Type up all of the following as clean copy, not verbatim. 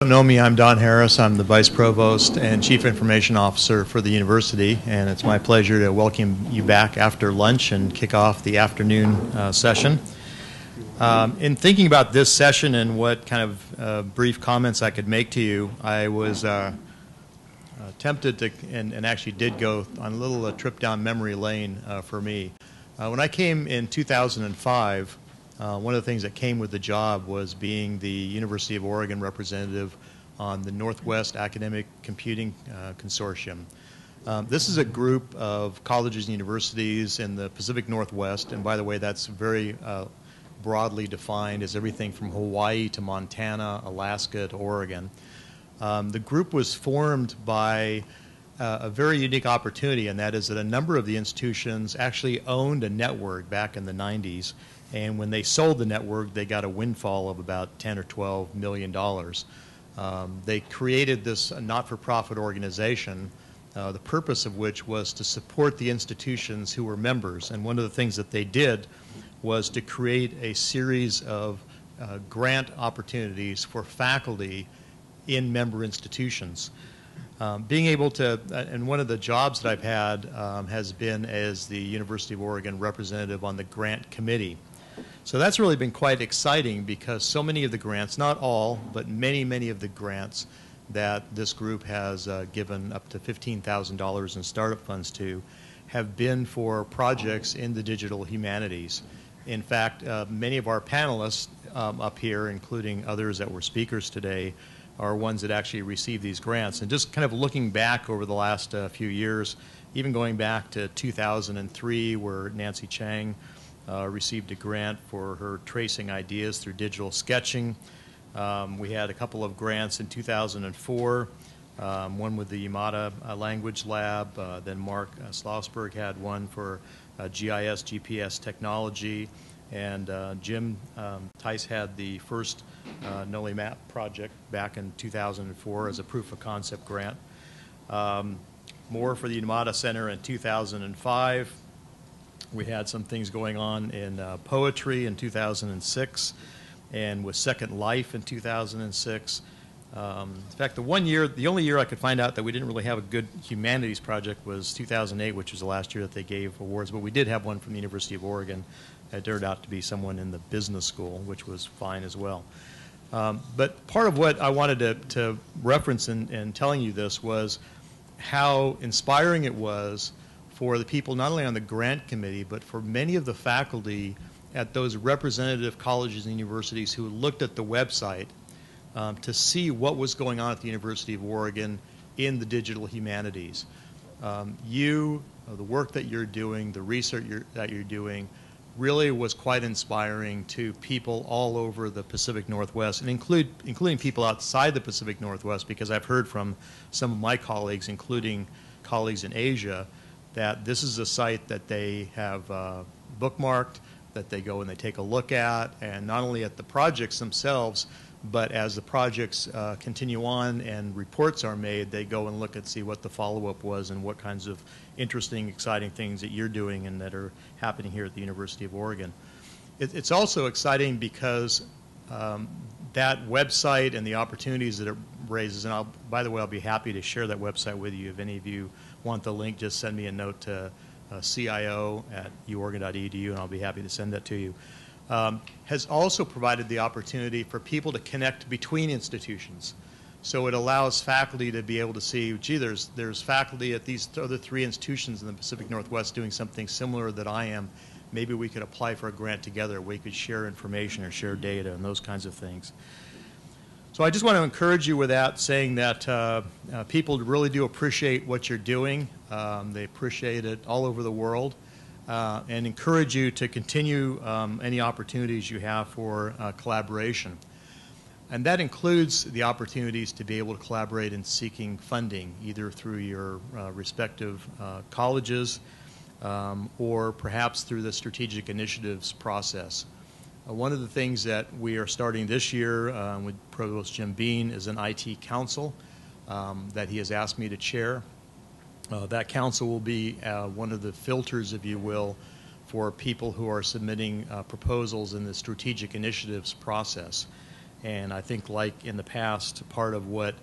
Know me, I'm Don Harris. I'm the Vice Provost and Chief Information Officer for the university, and it's my pleasure to welcome you back after lunch and kick off the afternoon session. In thinking about this session and what kind of brief comments I could make to you, I was tempted to, and actually did go on a little trip down memory lane for me. When I came in 2005, one of the things that came with the job was being the University of Oregon representative on the Northwest Academic Computing Consortium. This is a group of colleges and universities in the Pacific Northwest, and by the way, that's very broadly defined as everything from Hawaii to Montana, Alaska to Oregon. The group was formed by a very unique opportunity, and that is that a number of the institutions actually owned a network back in the 90s. And when they sold the network, they got a windfall of about $10 or $12 million. They created this not-for-profit organization, the purpose of which was to support the institutions who were members. And one of the things that they did was to create a series of grant opportunities for faculty in member institutions. Being able to, and one of the jobs that I've had has been as the University of Oregon representative on the grant committee. So that's really been quite exciting because so many of the grants, not all, but many of the grants that this group has given up to $15,000 in startup funds to have been for projects in the digital humanities. In fact, many of our panelists up here, including others that were speakers today, are ones that actually received these grants. And just kind of looking back over the last few years, even going back to 2003 where Nancy Chang received a grant for her tracing ideas through digital sketching. We had a couple of grants in 2004, one with the Yamada Language Lab, then Mark Schlossberg had one for GIS, GPS technology, and Jim Tice had the first Noli Map project back in 2004 as a proof of concept grant. More for the Yamada Center in 2005. We had some things going on in poetry in 2006 and with Second Life in 2006. In fact, the only year I could find out that we didn't really have a good humanities project was 2008, which was the last year that they gave awards. But we did have one from the University of Oregon. It turned out to be someone in the business school, which was fine as well. But part of what I wanted to reference in telling you this was how inspiring it was for the people not only on the grant committee, but for many of the faculty at those representative colleges and universities who looked at the website to see what was going on at the University of Oregon in the digital humanities. The work that you're doing, the research that you're doing, really was quite inspiring to people all over the Pacific Northwest, and including people outside the Pacific Northwest, because I've heard from some of my colleagues, including colleagues in Asia, that this is a site that they have bookmarked, that they go and they take a look at, and not only at the projects themselves, but as the projects continue on and reports are made, they go and look and see what the follow-up was and what kinds of interesting, exciting things that you're doing and that are happening here at the University of Oregon. It's also exciting because that website and the opportunities that it raises, and by the way, I'll be happy to share that website with you. If any of you want the link, just send me a note to cio@uoregon.edu, and I'll be happy to send that to you. Has also provided the opportunity for people to connect between institutions. So it allows faculty to be able to see, gee, there's faculty at these other three institutions in the Pacific Northwest doing something similar that I am. Maybe we could apply for a grant together. We could share information or share data and those kinds of things. So I just want to encourage you with that, saying that people really do appreciate what you're doing. They appreciate it all over the world, and encourage you to continue any opportunities you have for collaboration. And that includes the opportunities to be able to collaborate in seeking funding, either through your respective colleges or perhaps through the strategic initiatives process. One of the things that we are starting this year with Provost Jim Bean is an IT council that he has asked me to chair. That council will be one of the filters, if you will, for people who are submitting proposals in the strategic initiatives process. And I think, like in the past, part of what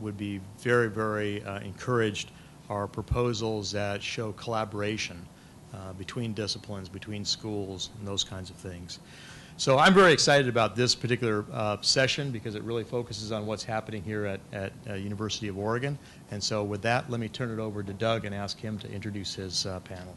would be very, very encouraged are proposals that show collaboration between disciplines, between schools, and those kinds of things. So I'm very excited about this particular session because it really focuses on what's happening here at University of Oregon. And so with that, let me turn it over to Doug and ask him to introduce his panel.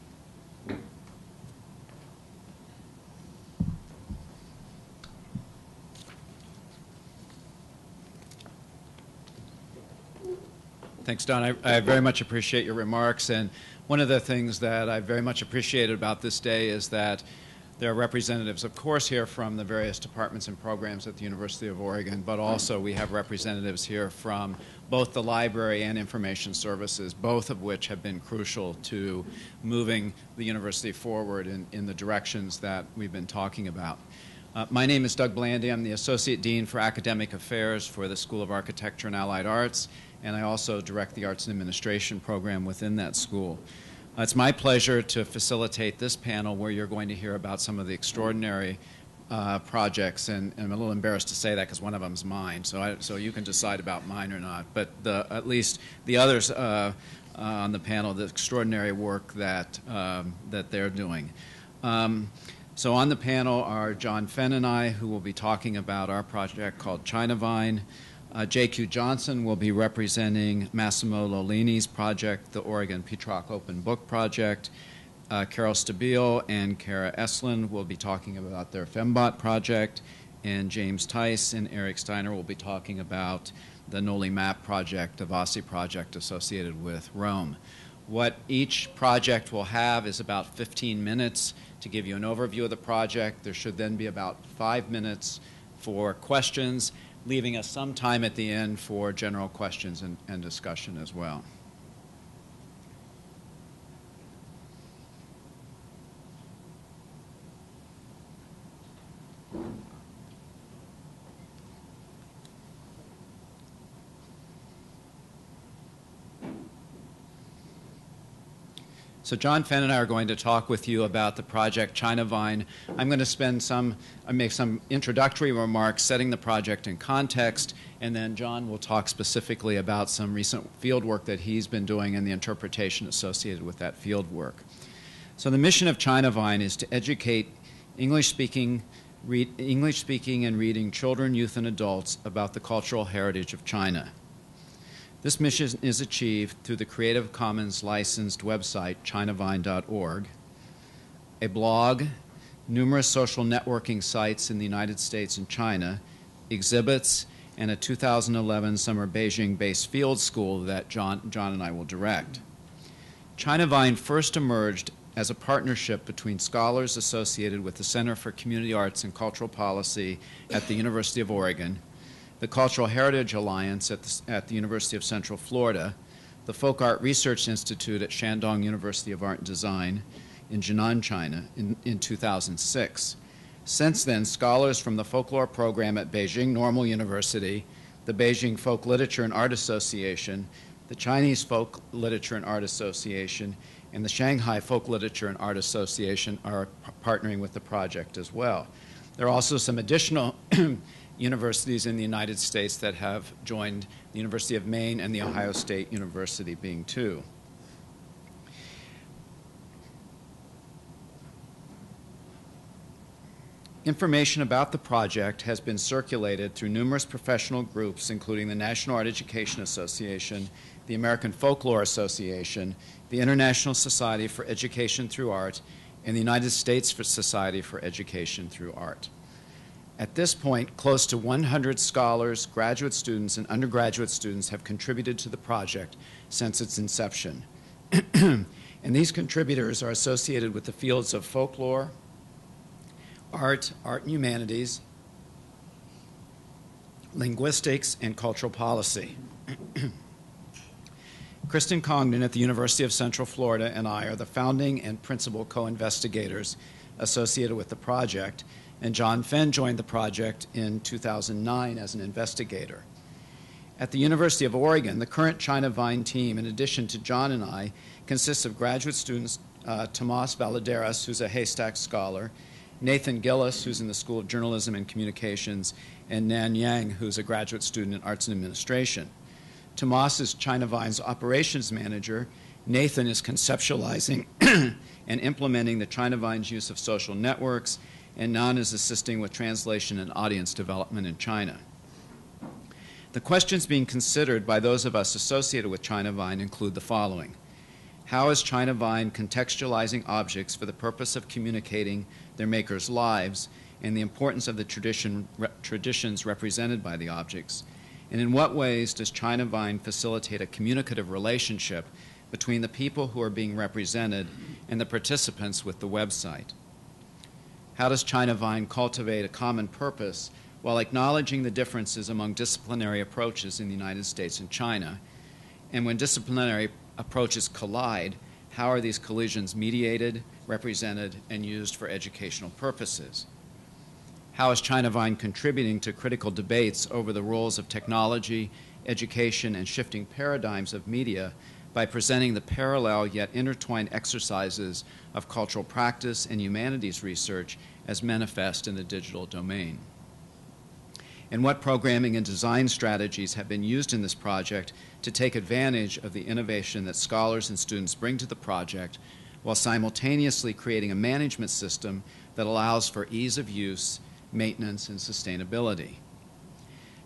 Thanks, Don. I very much appreciate your remarks. And one of the things that I very much appreciated about this day is that there are representatives, of course, here from the various departments and programs at the University of Oregon, but also we have representatives here from both the library and information services, both of which have been crucial to moving the university forward in the directions that we've been talking about. My name is Doug Blandy. I'm the Associate Dean for Academic Affairs for the School of Architecture and Allied Arts, and I also direct the Arts and Administration program within that school. It's my pleasure to facilitate this panel where you're going to hear about some of the extraordinary projects, and I'm a little embarrassed to say that because one of them is mine, so you can decide about mine or not, but at least the others on the panel, the extraordinary work that they're doing. So on the panel are John Fenn and I, who will be talking about our project called Chinavine. J.Q. Johnson will be representing Massimo Lollini's project, the Oregon Petrarch Open Book Project. Carol Stabile and Kara Estlund will be talking about their Fembot project, and James Tice and Eric Steiner will be talking about the Noli Map project, the Vasi project associated with Rome. What each project will have is about 15 minutes to give you an overview of the project. There should then be about 5 minutes for questions, leaving us some time at the end for general questions and discussion as well. So John Fenn and I are going to talk with you about the project Chinavine. I'm going to make some introductory remarks setting the project in context, and then John will talk specifically about some recent field work that he's been doing and the interpretation associated with that field work. So the mission of Chinavine is to educate English-speaking and reading children, youth, and adults about the cultural heritage of China. This mission is achieved through the Creative Commons licensed website, chinavine.org, a blog, numerous social networking sites in the United States and China, exhibits, and a 2011 summer Beijing-based field school that John and I will direct. Chinavine first emerged as a partnership between scholars associated with the Center for Community Arts and Cultural Policy at the University of Oregon, the Cultural Heritage Alliance at the University of Central Florida, the Folk Art Research Institute at Shandong University of Art and Design in Jinan, China in 2006. Since then, scholars from the folklore program at Beijing Normal University, the Beijing Folk Literature and Art Association, the Chinese Folk Literature and Art Association, and the Shanghai Folk Literature and Art Association are partnering with the project as well. There are also some additional universities in the United States that have joined, the University of Maine and the Ohio State University being two. Information about the project has been circulated through numerous professional groups, including the National Art Education Association, the American Folklore Association, the International Society for Education Through Art, and the United States Society for Education Through Art. At this point, close to 100 scholars, graduate students, and undergraduate students have contributed to the project since its inception. And these contributors are associated with the fields of folklore, art and humanities, linguistics, and cultural policy. Kristen Congdon at the University of Central Florida and I are the founding and principal co-investigators associated with the project, and John Fenn joined the project in 2009 as an investigator. At the University of Oregon, the current Chinavine team, in addition to John and I, consists of graduate students Tomas Valadares, who's a Haystack scholar, Nathan Gillis, who's in the School of Journalism and Communications, and Nan Yang, who's a graduate student in Arts and Administration. Tomas is Chinavine's operations manager. Nathan is conceptualizing and implementing the Chinavine's use of social networks, and Nan is assisting with translation and audience development in China. The questions being considered by those of us associated with Chinavine include the following. How is Chinavine contextualizing objects for the purpose of communicating their makers' lives and the importance of the traditions represented by the objects? And in what ways does Chinavine facilitate a communicative relationship between the people who are being represented and the participants with the website? How does Chinavine cultivate a common purpose while acknowledging the differences among disciplinary approaches in the United States and China? And when disciplinary approaches collide, how are these collisions mediated, represented, and used for educational purposes? How is Chinavine contributing to critical debates over the roles of technology, education, and shifting paradigms of media by presenting the parallel yet intertwined exercises of cultural practice and humanities research as manifest in the digital domain? And what programming and design strategies have been used in this project to take advantage of the innovation that scholars and students bring to the project while simultaneously creating a management system that allows for ease of use, maintenance, and sustainability?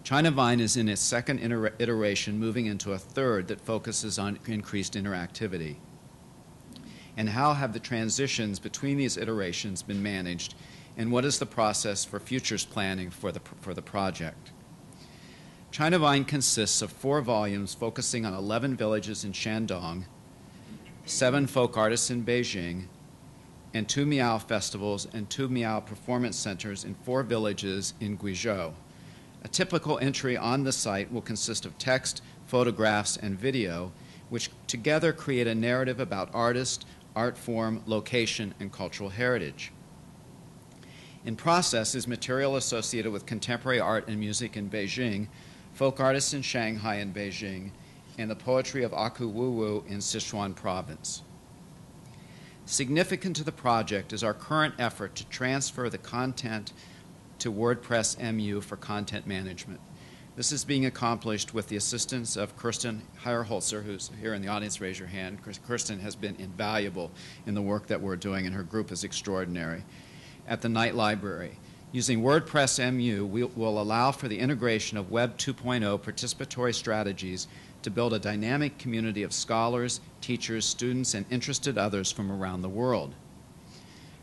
Chinavine is in its second iteration, moving into a third that focuses on increased interactivity. And how have the transitions between these iterations been managed, and what is the process for futures planning for the project? Chinavine consists of 4 volumes focusing on 11 villages in Shandong, 7 folk artists in Beijing, and 2 Miao festivals and 2 Miao performance centers in 4 villages in Guizhou. A typical entry on the site will consist of text, photographs, and video, which together create a narrative about artist, art form, location, and cultural heritage. In process is material associated with contemporary art and music in Beijing, folk artists in Shanghai and Beijing, and the poetry of Aku Wu in Sichuan province. Significant to the project is our current effort to transfer the content to WordPress MU for content management. This is being accomplished with the assistance of Kirsten Heyerholzer, who's here in the audience. Raise your hand. Kirsten has been invaluable in the work that we're doing, and her group is extraordinary. At the Knight Library, using WordPress MU, we will allow for the integration of Web 2.0 participatory strategies to build a dynamic community of scholars, teachers, students, and interested others from around the world.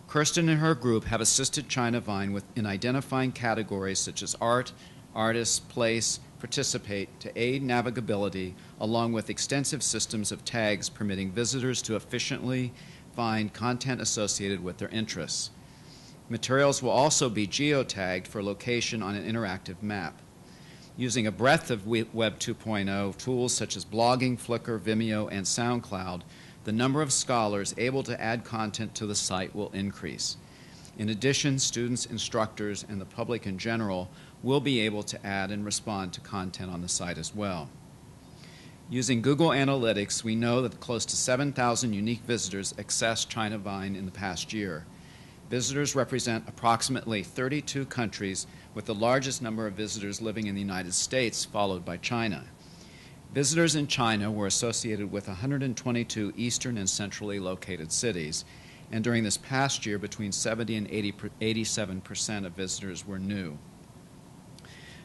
Kirsten and her group have assisted Chinavine in identifying categories such as art, artists, place, participate to aid navigability, along with extensive systems of tags permitting visitors to efficiently find content associated with their interests. Materials will also be geotagged for location on an interactive map. Using a breadth of Web 2.0 tools such as blogging, Flickr, Vimeo, and SoundCloud, the number of scholars able to add content to the site will increase. In addition, students, instructors, and the public in general will be able to add and respond to content on the site as well. Using Google Analytics, we know that close to 7,000 unique visitors accessed Chinavine in the past year. Visitors represent approximately 32 countries, with the largest number of visitors living in the United States, followed by China. Visitors in China were associated with 122 eastern and centrally located cities, and during this past year, between 70 and 87% of visitors were new.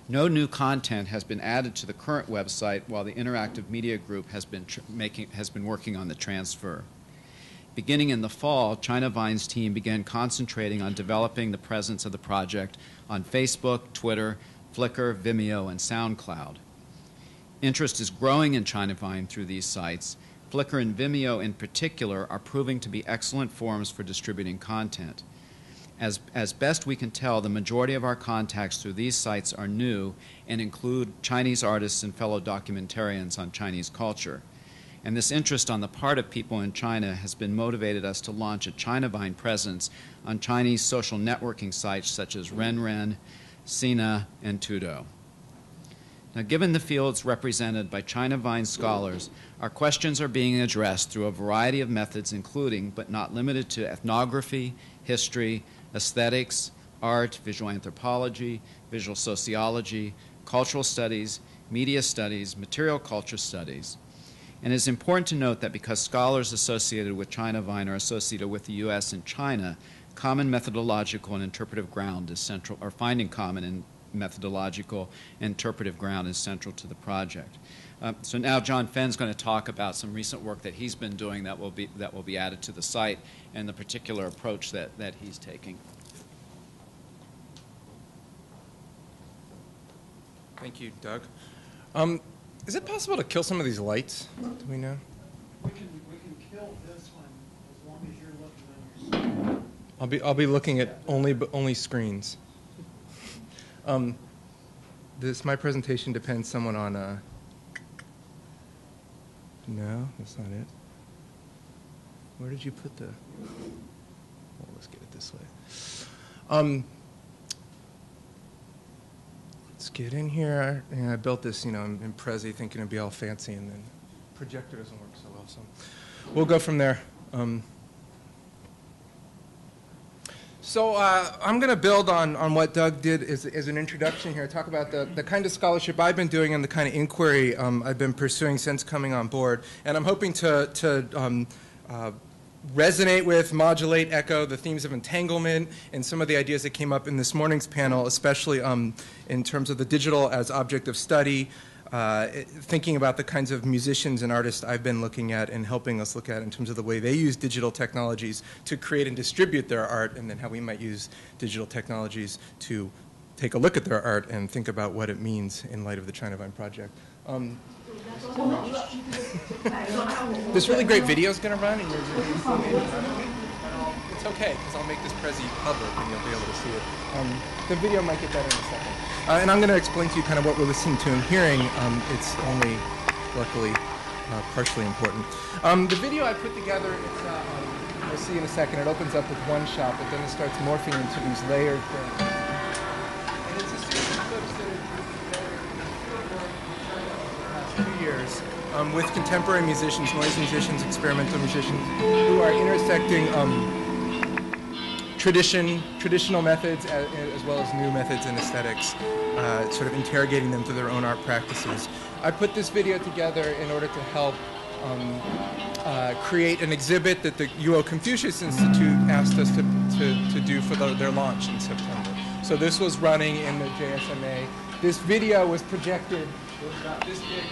No new content has been added to the current website, while the Interactive Media Group has been working on the transfer. Beginning in the fall, Chinavine's team began concentrating on developing the presence of the project on Facebook, Twitter, Flickr, Vimeo, and SoundCloud. Interest is growing in Chinavine through these sites. Flickr and Vimeo in particular are proving to be excellent forums for distributing content. As best we can tell, the majority of our contacts through these sites are new and include Chinese artists and fellow documentarians on Chinese culture. And this interest on the part of people in China has been motivated us to launch a Chinavine presence on Chinese social networking sites such as RenRen, Sina, and Tudo. Now, given the fields represented by Chinavine scholars, our questions are being addressed through a variety of methods, including, but not limited to, ethnography, history, aesthetics, art, visual anthropology, visual sociology, cultural studies, media studies, material culture studies. And it's important to note that because scholars associated with Chinavine are associated with the U.S. and China, common methodological and interpretive ground is central, or finding common and methodological and interpretive ground is central to the project. So now John Fenn's going to talk about some recent work that he's been doing that will be added to the site and the particular approach that he's taking. Thank you, Doug. Is it possible to kill some of these lights? Do we know? We can kill this one as long as you're looking on your screen. I'll be looking at only screens. My presentation depends somewhat on no, that's not it. Where did you put the? Well, let's get it this way. Let's get in here. And I built this, in Prezi, thinking it'd be all fancy, and then projector doesn't work so well. So we'll go from there. So I'm going to build on what Doug did as an introduction here, talk about the kind of scholarship I've been doing and the kind of inquiry I've been pursuing since coming on board. And I'm hoping to resonate with, modulate, echo the themes of entanglement and some of the ideas that came up in this morning's panel, especially in terms of the digital as object of study, thinking about the kinds of musicians and artists I've been looking at and helping us look at in terms of the way they use digital technologies to create and distribute their art, and then how we might use digital technologies to take a look at their art and think about what it means in light of the Chinavine project. This really great video is going to run, and it's okay, because I'll make this Prezi public and you'll be able to see it. The video might get better in a second. And I'm going to explain to you kind of what we're listening to and hearing. It's only, luckily, partially important. The video I put together, you'll see in a second, it opens up with one shot, but then it starts morphing into these layered things. And it's a series of clips that have been the past 2 years with contemporary musicians, noise musicians, experimental musicians, who are intersecting traditional methods as well as new methods and aesthetics, sort of interrogating them through their own art practices. I put this video together in order to help create an exhibit that the UO Confucius Institute asked us to do for their launch in September. So this was running in the JSMA. This video was projected, it was about this big,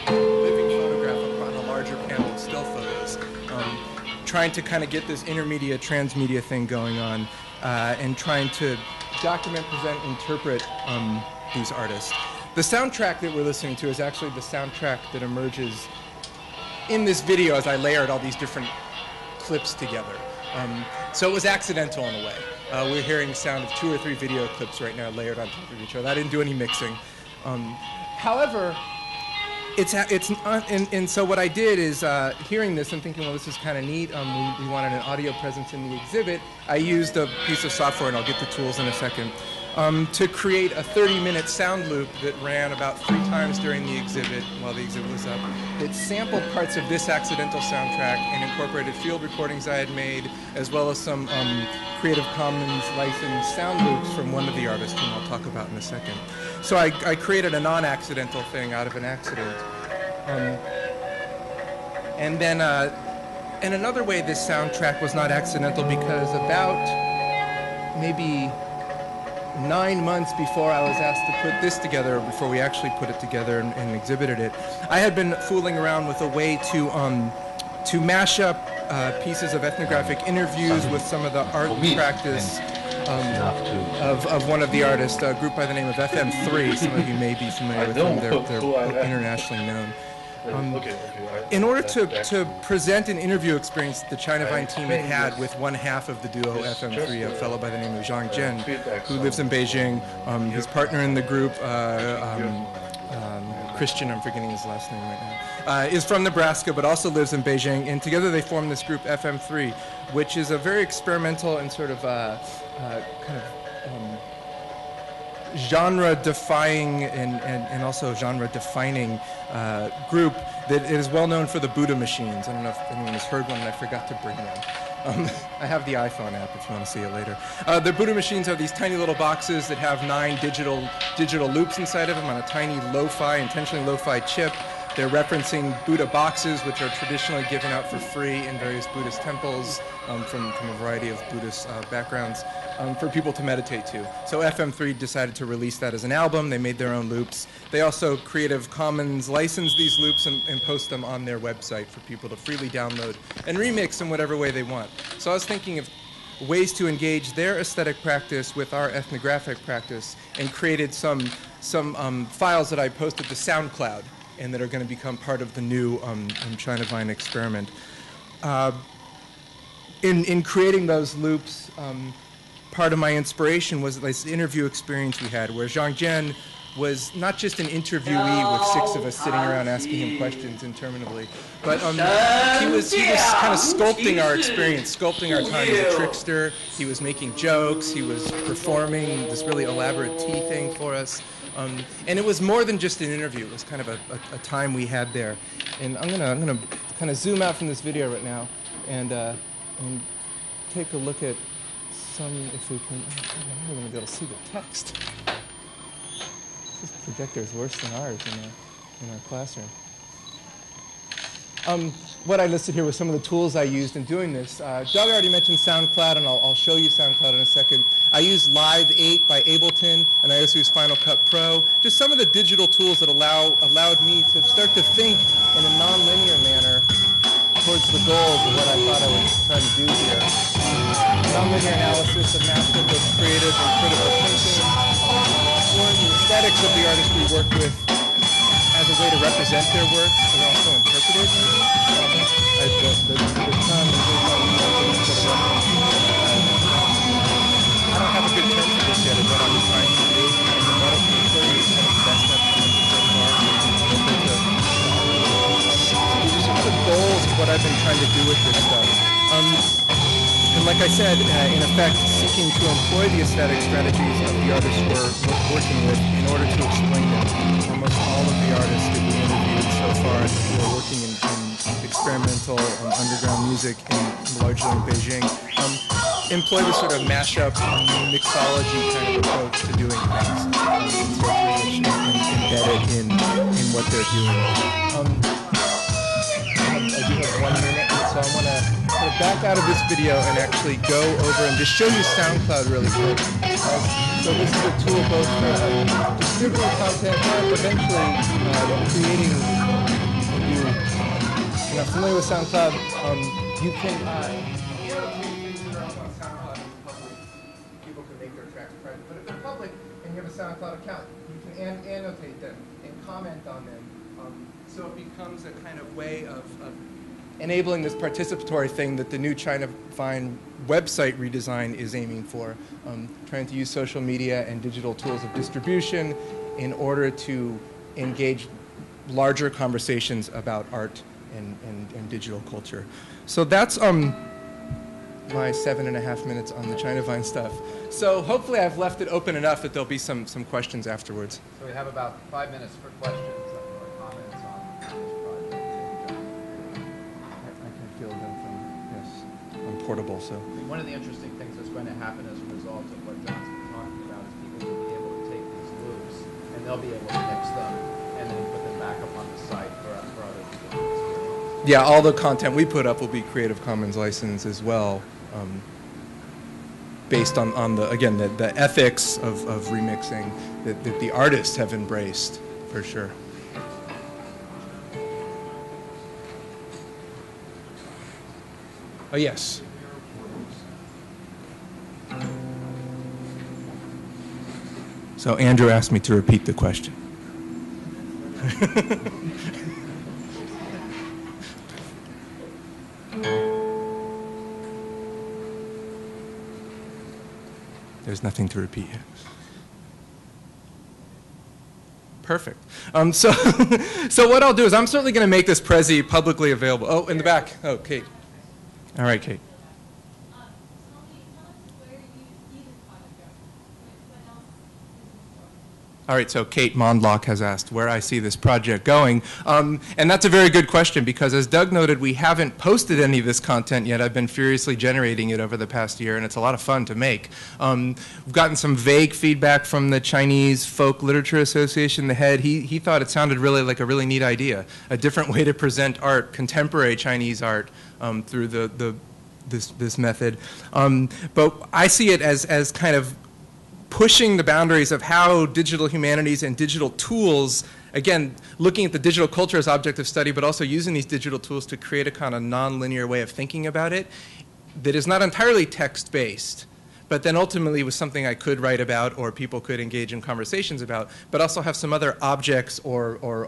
a living photograph on a larger panel of still photos. Trying to kind of get this intermedia, transmedia thing going on, and trying to document, present, interpret these artists. The soundtrack that we're listening to is actually the soundtrack that emerges in this video as I layered all these different clips together. So it was accidental in a way. We're hearing the sound of 2 or 3 video clips right now layered on top of each other. I didn't do any mixing. However, and so what I did is, hearing this and thinking, well, this is kind of neat, we wanted an audio presence in the exhibit, I used a piece of software, and I'll get to tools in a second, to create a 30-minute sound loop that ran about 3 times during the exhibit while the exhibit was up. It sampled parts of this accidental soundtrack and incorporated field recordings I had made, as well as some Creative Commons licensed sound loops from one of the artists, whom I'll talk about in a second. So I created a non-accidental thing out of an accident. And then, in another way, this soundtrack was not accidental, because about maybe 9 months before I was asked to put this together, before we actually put it together and exhibited it, I had been fooling around with a way to mash up pieces of ethnographic interviews with some of the art practice of one of the artists, a group by the name of FM3. Some of you may be familiar with them. They're internationally known. In order to present an interview experience the Chinavine team had with one half of the duo FM3, a fellow by the name of Zhang Zhen, who lives in Beijing. His partner in the group, Christian, I'm forgetting his last name right now, is from Nebraska but also lives in Beijing, and together they form this group FM3, which is a very experimental and sort of genre-defying and also genre-defining group that is well known for the Buddha machines. I don't know if anyone has heard one, and I forgot to bring them. I have the iPhone app if you want to see it later. The Buddha machines are these tiny little boxes that have 9 digital loops inside of them on a tiny intentionally lo-fi chip. They're referencing Buddha boxes, which are traditionally given out for free in various Buddhist temples from a variety of Buddhist backgrounds for people to meditate to. So FM3 decided to release that as an album. They made their own loops. They also Creative Commons license these loops and post them on their website for people to freely download and remix in whatever way they want. So I was thinking of ways to engage their aesthetic practice with our ethnographic practice, and created some files that I posted to SoundCloud, and that are going to become part of the new Chinavine experiment. In creating those loops, part of my inspiration was this interview experience we had, where Zhang Jian was not just an interviewee with 6 of us sitting around asking him questions interminably, but he was kind of sculpting our experience, sculpting our time as a trickster. He was making jokes. He was performing this really elaborate tea thing for us. And it was more than just an interview. It was kind of a time we had there. And I'm gonna kind of zoom out from this video right now and take a look at if we can. I'm not gonna be able to see the text. This projector is worse than ours in our classroom. What I listed here was some of the tools I used in doing this. Doug already mentioned SoundCloud, and I'll show you SoundCloud in a second. I used Live 8 by Ableton, and I also used Final Cut Pro. Just some of the digital tools that allowed me to start to think in a non-linear manner towards the goals of what I thought I was trying to do here. Non-linear analysis of master both creative and critical thinking, or the aesthetics of the artists we work with as a way to represent their work, and also interpret it, maybe. I don't have a good term for this yet, but I'm trying to do kind of mimetic inquiry, kind of best I've done so far. These are some of the goals of what I've been trying to do with this stuff. And like I said, in effect, seeking to employ the aesthetic strategies of the artists we're working with in order to explain them. Almost all of the artists that we interviewed so far who are working in experimental underground music, largely in Beijing, employ this sort of mashup, mixology kind of approach to doing things. It's very much embedded in what they're doing. I do have 1 minute, so I want to back out of this video and actually go over and just show you SoundCloud really quick. So this is a tool both for distributing content and eventually creating new. If you're not familiar with SoundCloud, you can people can make their tracks private, but if they're public and you have a SoundCloud account, you can annotate them and comment on them. So it becomes a kind of way of enabling this participatory thing that the new Chinavine website redesign is aiming for, trying to use social media and digital tools of distribution in order to engage larger conversations about art and digital culture. So that's my 7.5 minutes on the Chinavine stuff. So hopefully I've left it open enough that there'll be some questions afterwards. So we have about 5 minutes for questions or comments on this project. I can field them from, yes, I'm portable, so. One of the interesting things that's going to happen as a result of what John's been talking about is people will be able to take these loops and they'll be able to mix them and then put them back up on the site for other people to experience. Yeah, all the content we put up will be Creative Commons licensed as well, based on the, again, the ethics of remixing that the artists have embraced, for sure. Oh, yes. So Andrew asked me to repeat the question. There's nothing to repeat yet. Perfect. So what I'll do is I'm certainly going to make this Prezi publicly available. Oh, in the back. Oh, Kate. All right, Kate. All right, so Kate Mondlock has asked where I see this project going. And that's a very good question because, as Doug noted, we haven't posted any of this content yet. I've been furiously generating it over the past year, and it's a lot of fun to make. We've gotten some vague feedback from the Chinese Folk Literature Association, the head. He thought it sounded really like a really neat idea, a different way to present art, contemporary Chinese art, through this method. But I see it as kind of pushing the boundaries of how digital humanities and digital tools, again, looking at the digital culture as object of study, but also using these digital tools to create a kind of non-linear way of thinking about it that is not entirely text-based, but then ultimately was something I could write about or people could engage in conversations about, but also have some other objects or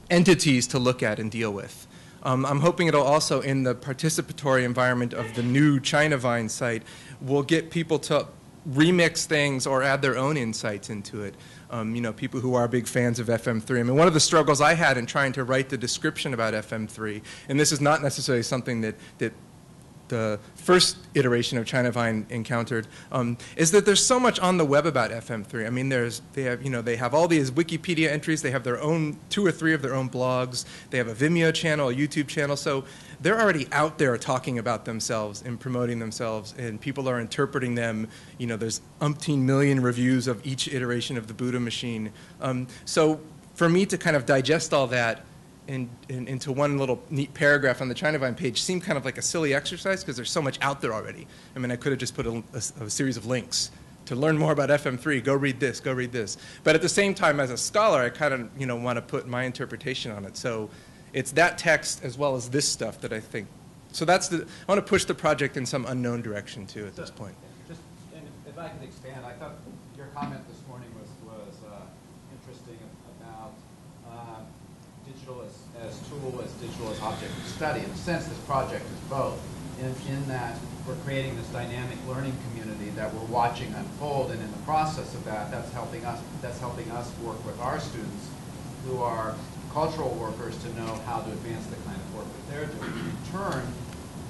entities to look at and deal with. I'm hoping it'll also, in the participatory environment of the new Chinavine site, will get people to remix things or add their own insights into it. You know, people who are big fans of FM3. I mean, one of the struggles I had in trying to write the description about FM3, and this is not necessarily something that the first iteration of Chinavine encountered, is that there's so much on the web about FM3. I mean, they have all these Wikipedia entries. They have their own 2 or 3 of their own blogs. They have a Vimeo channel, a YouTube channel. So they're already out there talking about themselves and promoting themselves, and people are interpreting them. You know, there's umpteen million reviews of each iteration of the Buddha machine. So for me to kind of digest all that into one little neat paragraph on the Chinavine page seemed kind of like a silly exercise because there's so much out there already. I mean, I could have just put a series of links to learn more about FM3. Go read this. Go read this. But at the same time, as a scholar, I kind of want to put my interpretation on it. So it's that text as well as this stuff that I think. So I want to push the project in some unknown direction too at this point. Just, and if I could expand, I thought your comment this morning was interesting about digital as tool, as digital as object of study. In a sense, this project is both, in that we're creating this dynamic learning community that we're watching unfold, and in the process of that, that's helping us work with our students who are cultural workers to know how to advance the kind of work that they're doing. In turn,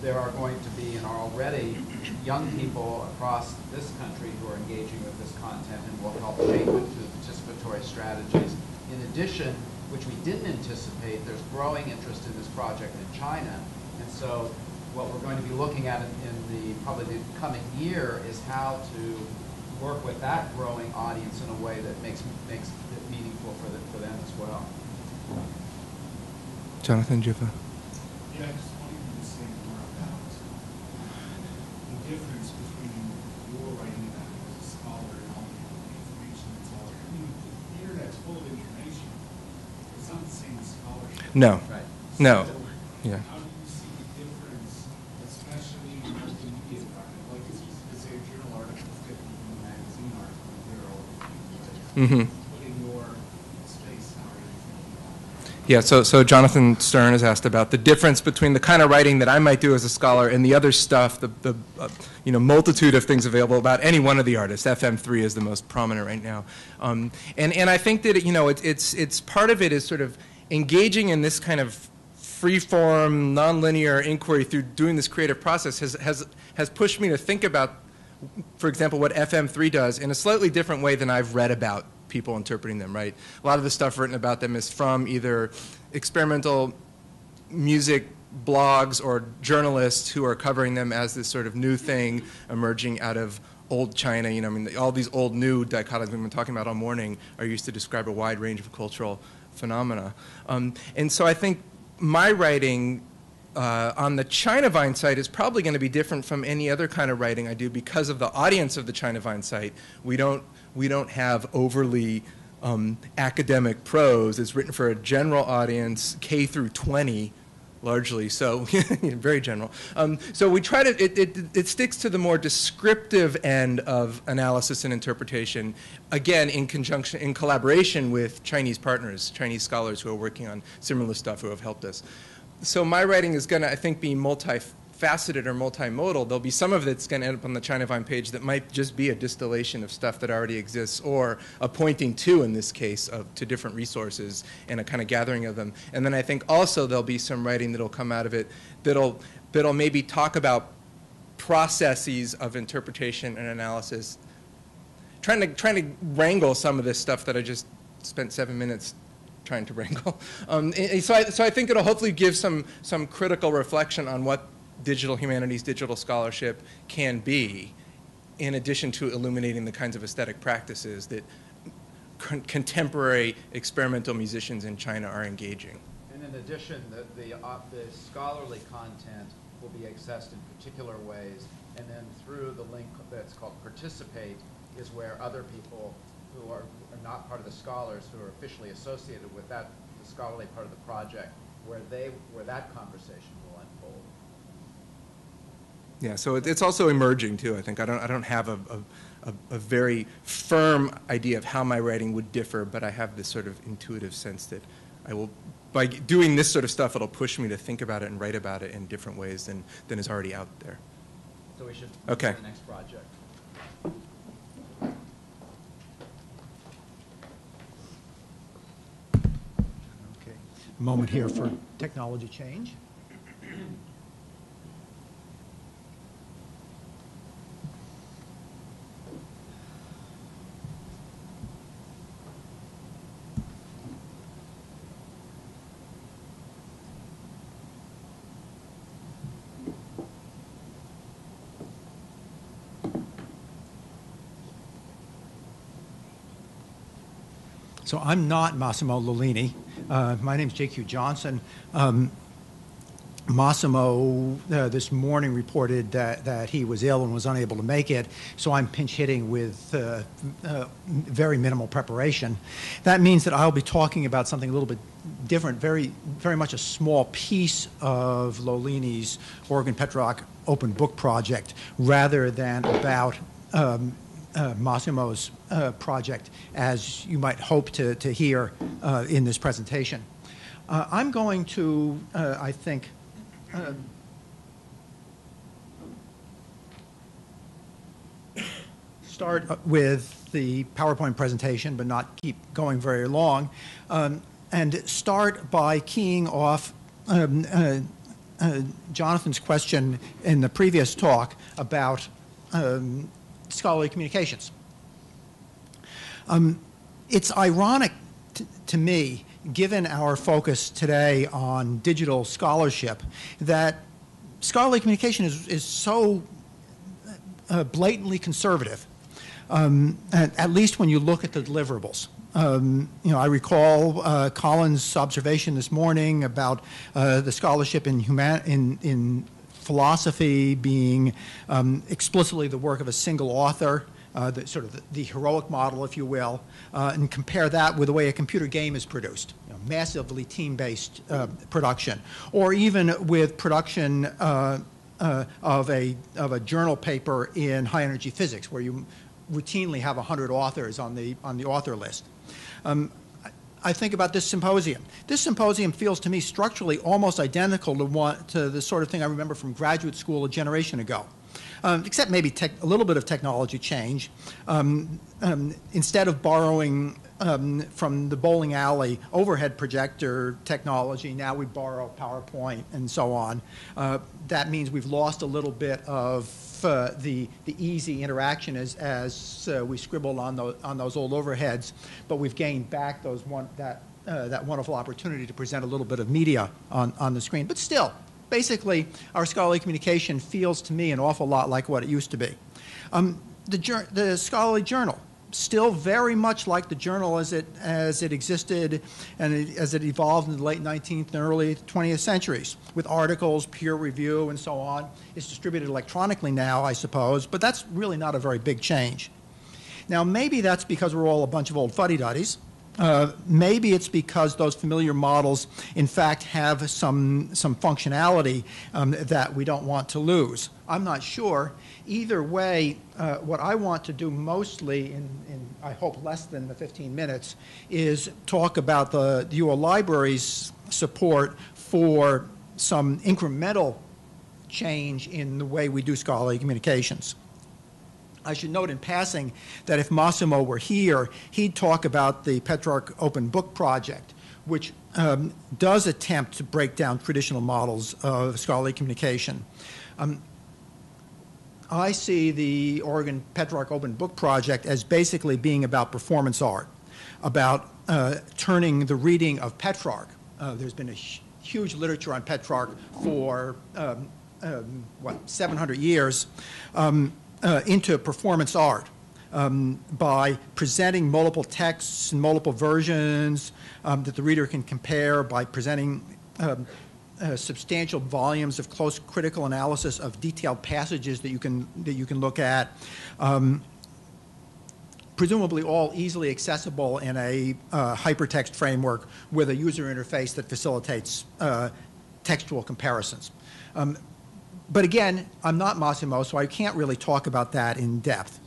there are going to be and are already young people across this country who are engaging with this content and will help shape it through participatory strategies. In addition, which we didn't anticipate, there's growing interest in this project in China. And so what we're going to be looking at in probably the coming year is how to work with that growing audience in a way that makes it meaningful for them as well. Jonathan Juffa. Yeah, I just wanted you to say more about the difference between your writing about it as a scholar and all the information that's out there. I mean, the internet's full of information. It's not the same as scholarship. No. Right. No. So, Yeah. how do you see the difference, especially in the multimedia environment? Like, it's a journal article, 50 magazine article, they're all Mm-hmm. But in your space, how are you thinking about that? Yeah, so Jonathan Stern has asked about the difference between the kind of writing that I might do as a scholar and the other stuff, the multitude of things available about any one of the artists. FM3 is the most prominent right now, and I think that it's part of it is sort of engaging in this kind of free-form, nonlinear inquiry through doing this creative process has pushed me to think about, for example, what FM3 does in a slightly different way than I've read about people interpreting them, right? A lot of the stuff written about them is from either experimental music blogs or journalists who are covering them as this sort of new thing emerging out of old China. I mean, all these old new dichotomies we've been talking about all morning are used to describe a wide range of cultural phenomena. And so I think my writing on the Chinavine site is probably going to be different from any other kind of writing I do because of the audience of the Chinavine site. We don't have overly academic prose. It's written for a general audience, K through 20, largely. So very general. So we try to. It sticks to the more descriptive end of analysis and interpretation. Again, in collaboration with Chinese partners, Chinese scholars who are working on similar stuff who have helped us. So my writing is going to, I think, be multifaceted or multimodal. There'll be some of that's going to end up on the Chinavine page that might just be a distillation of stuff that already exists, or a pointing to, in this case, to different resources and a kind of gathering of them. And then I think also there'll be some writing that'll come out of it that'll maybe talk about processes of interpretation and analysis trying to wrangle some of this stuff that I just spent 7 minutes trying to wrangle. So I think it'll hopefully give some critical reflection on what digital humanities, digital scholarship can be, in addition to illuminating the kinds of aesthetic practices that contemporary experimental musicians in China are engaging. And in addition, the scholarly content will be accessed in particular ways, and then through the link that's called Participate is where other people who are not part of the scholars, who are officially associated with that, the scholarly part of the project, where that conversation will unfold. Yeah, so it's also emerging too. I think I don't have a very firm idea of how my writing would differ, but I have this sort of intuitive sense that I will, by doing this sort of stuff, it'll push me to think about it and write about it in different ways than is already out there. So we should move Okay. to the next project. Okay. A moment here for technology change. So I'm not Massimo Lollini. My name's J.Q. Johnson. Massimo this morning reported that he was ill and was unable to make it, so I'm pinch hitting with very minimal preparation. That means that I'll be talking about something a little bit different, very much a small piece of Lollini's Oregon Petrarch Open Book Project, rather than about Massimo's project, as you might hope to hear in this presentation. I'm going to, I think, start with the PowerPoint presentation, but not keep going very long, and start by keying off Jonathan's question in the previous talk about scholarly communications. It's ironic to me, given our focus today on digital scholarship, that scholarly communication is so blatantly conservative, at least when you look at the deliverables. I recall Colin's observation this morning about the scholarship in philosophy being explicitly the work of a single author, the heroic model, if you will, and compare that with the way a computer game is produced, massively team-based production, or even with production of a journal paper in high-energy physics, where you routinely have 100 authors on the author list. I think about this symposium. This symposium feels to me structurally almost identical to the sort of thing I remember from graduate school a generation ago, except maybe a little bit of technology change. Instead of borrowing from the bowling alley overhead projector technology, now we borrow PowerPoint and so on. That means we've lost a little bit of the easy interaction as we scribbled on those old overheads, but we've gained back that wonderful opportunity to present a little bit of media on the screen. But still, basically, our scholarly communication feels to me an awful lot like what it used to be. The scholarly journal, still very much like the journal as it existed and as it evolved in the late 19th and early 20th centuries, with articles, peer review, and so on. It's distributed electronically now, I suppose, but that's really not a very big change. Now, maybe that's because we're all a bunch of old fuddy-duddies. Maybe it's because those familiar models, in fact, have some functionality that we don't want to lose. I'm not sure. Either way, what I want to do mostly, in I hope less than the 15 minutes, is talk about the UO Library's support for some incremental change in the way we do scholarly communications. I should note in passing that if Massimo were here, he'd talk about the Petrarch Open Book Project, which does attempt to break down traditional models of scholarly communication. I see the Oregon Petrarch Open Book Project as basically being about performance art, about turning the reading of Petrarch. There's been a huge literature on Petrarch for, 700 years, into performance art. By presenting multiple texts and multiple versions that the reader can compare, by presenting substantial volumes of close critical analysis of detailed passages that you can look at, presumably all easily accessible in a hypertext framework with a user interface that facilitates textual comparisons. But again, I'm not Massimo, so I can't really talk about that in depth.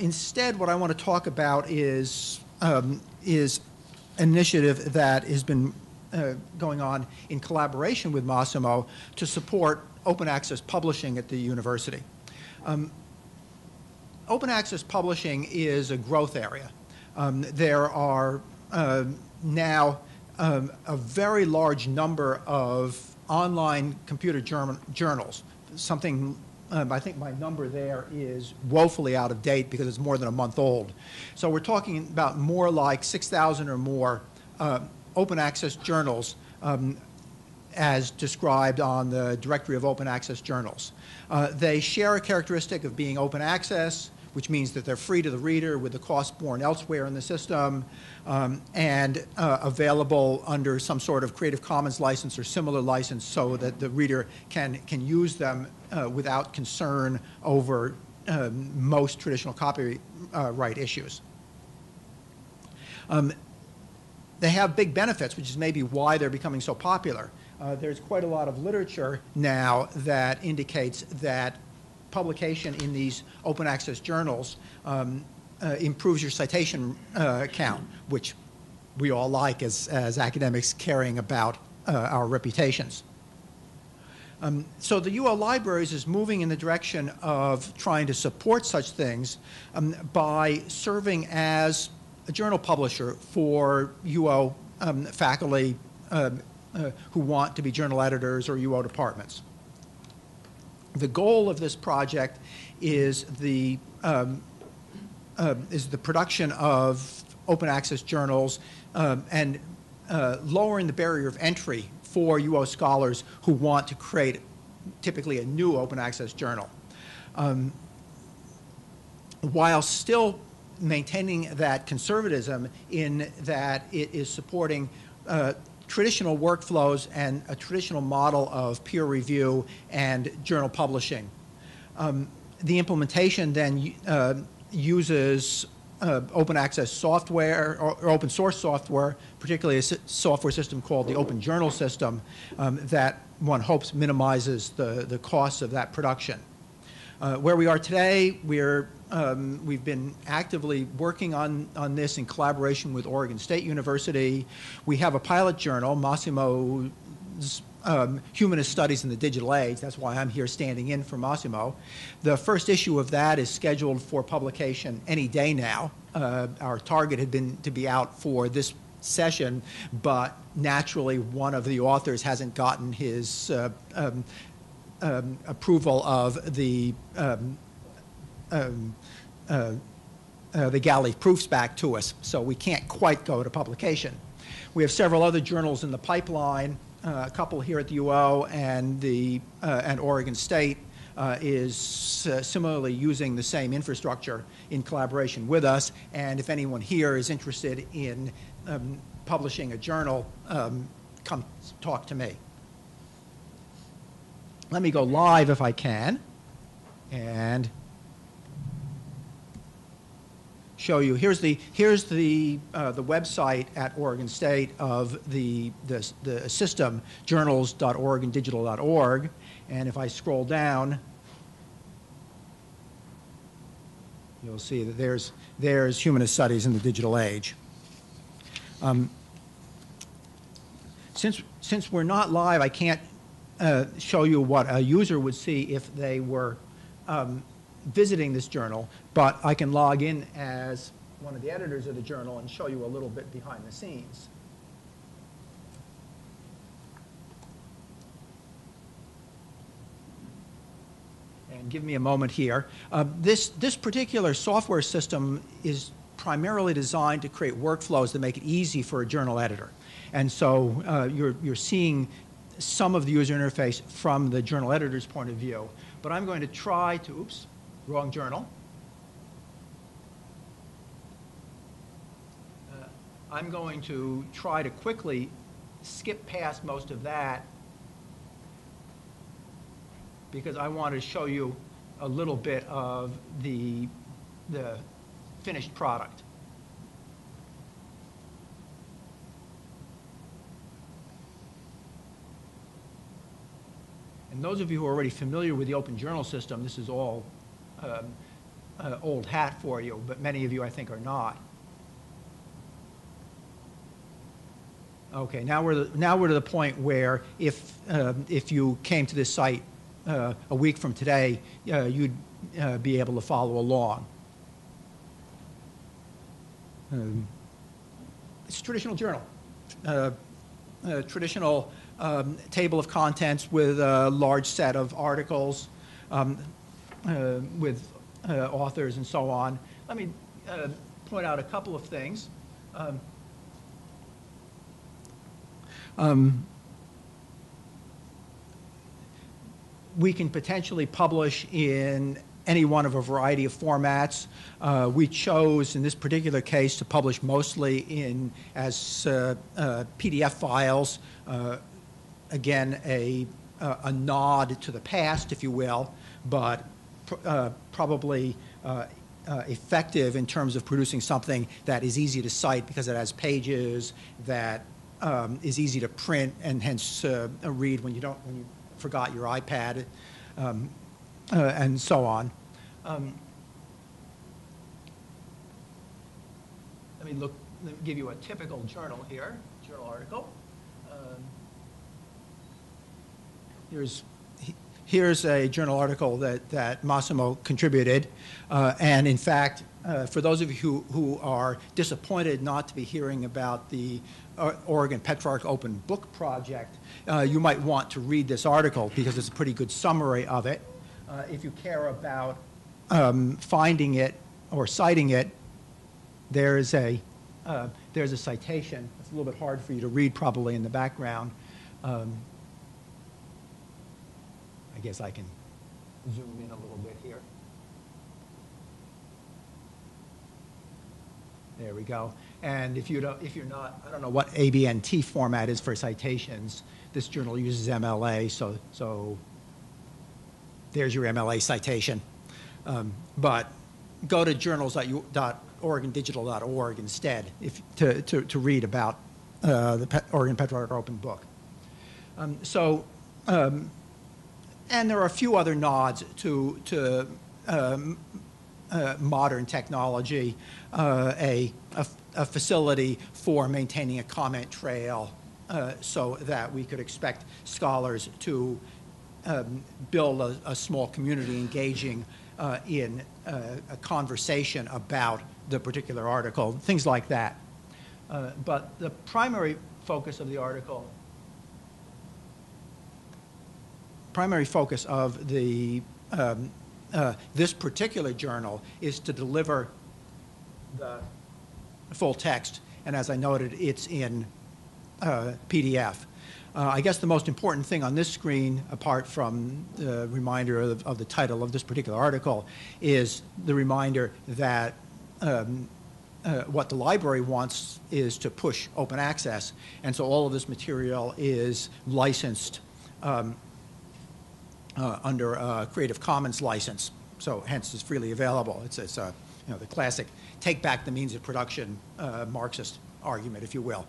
Instead, what I want to talk about is an initiative that has been going on in collaboration with Massimo to support open access publishing at the university. Open access publishing is a growth area. There are now a very large number of online computer journals, something I think my number there is woefully out of date because it's more than a month old. So we're talking about more like 6,000 or more open access journals as described on the Directory of Open Access Journals. They share a characteristic of being open access, which means that they're free to the reader with the cost borne elsewhere in the system, and available under some sort of Creative Commons license or similar license so that the reader can use them without concern over most traditional copyright issues. They have big benefits, which is maybe why they're becoming so popular. There's quite a lot of literature now that indicates that publication in these open access journals improves your citation count, which we all like as academics caring about our reputations. So the UO Libraries is moving in the direction of trying to support such things by serving as a journal publisher for UO faculty who want to be journal editors or UO departments. The goal of this project is the production of open access journals and lowering the barrier of entry for UO scholars who want to create typically a new open access journal, while still maintaining that conservatism in that it is supporting traditional workflows and a traditional model of peer review and journal publishing. The implementation then uses open access software or open source software, particularly a software system called the Open Journal System that one hopes minimizes the costs of that production. Where we are today, we've been actively working on this in collaboration with Oregon State University. We have a pilot journal, Massimo's Humanist Studies in the Digital Age. That's why I'm here standing in for Massimo. The first issue of that is scheduled for publication any day now. Our target had been to be out for this session, but naturally one of the authors hasn't gotten his approval of the galley proofs back to us, so we can't quite go to publication. We have several other journals in the pipeline, a couple here at the UO, and Oregon State is similarly using the same infrastructure in collaboration with us, and if anyone here is interested in publishing a journal, come talk to me. Let me go live if I can and show you. Here's the website at Oregon State of the system, journals.oregondigital.org, and if I scroll down, you'll see that there's Humanist Studies in the Digital Age. Since we're not live, I can't show you what a user would see if they were visiting this journal, but I can log in as one of the editors of the journal and show you a little bit behind the scenes. and give me a moment here. This particular software system is primarily designed to create workflows that make it easy for a journal editor. And so you're seeing some of the user interface from the journal editor's point of view. But I'm going to try to, oops, wrong journal. I'm going to try to quickly skip past most of that because I want to show you a little bit of the finished product. And those of you who are already familiar with the Open Journal system, this is all old hat for you, but many of you, I think, are not. Okay, now we're to the point where if you came to this site a week from today, you'd be able to follow along. It's a traditional journal, traditional table of contents with a large set of articles with authors and so on. Let me point out a couple of things. We can potentially publish in any one of a variety of formats. We chose, in this particular case, to publish mostly as PDF files. Again, a nod to the past, if you will, but probably effective in terms of producing something that is easy to cite because it has pages, that is easy to print and hence read when you forgot your iPad, and so on. Let me give you a typical journal here, journal article. Here's a journal article that Massimo contributed, and in fact, for those of you who are disappointed not to be hearing about the Oregon Petrarch Open Book Project, you might want to read this article because it's a pretty good summary of it. If you care about finding it or citing it, there's a citation. It's a little bit hard for you to read probably in the background. I guess I can zoom in a little bit here. There we go. And if you're not, I don't know what ABNT format is for citations. This journal uses MLA, so there's your MLA citation. But go to journals.oregondigital.org instead to read about the Oregon Petrarch Open Book. And there are a few other nods to modern technology, a facility for maintaining a comment trail so that we could expect scholars to build a small community engaging in a conversation about the particular article, things like that. But the primary focus of the article, this particular journal is to deliver the full text, and as I noted, it's in PDF. I guess the most important thing on this screen, apart from the reminder of the title of this particular article, is the reminder that what the library wants is to push open access, and so all of this material is licensed under a Creative Commons license, so hence is freely available. It's the classic take back the means of production Marxist argument, if you will.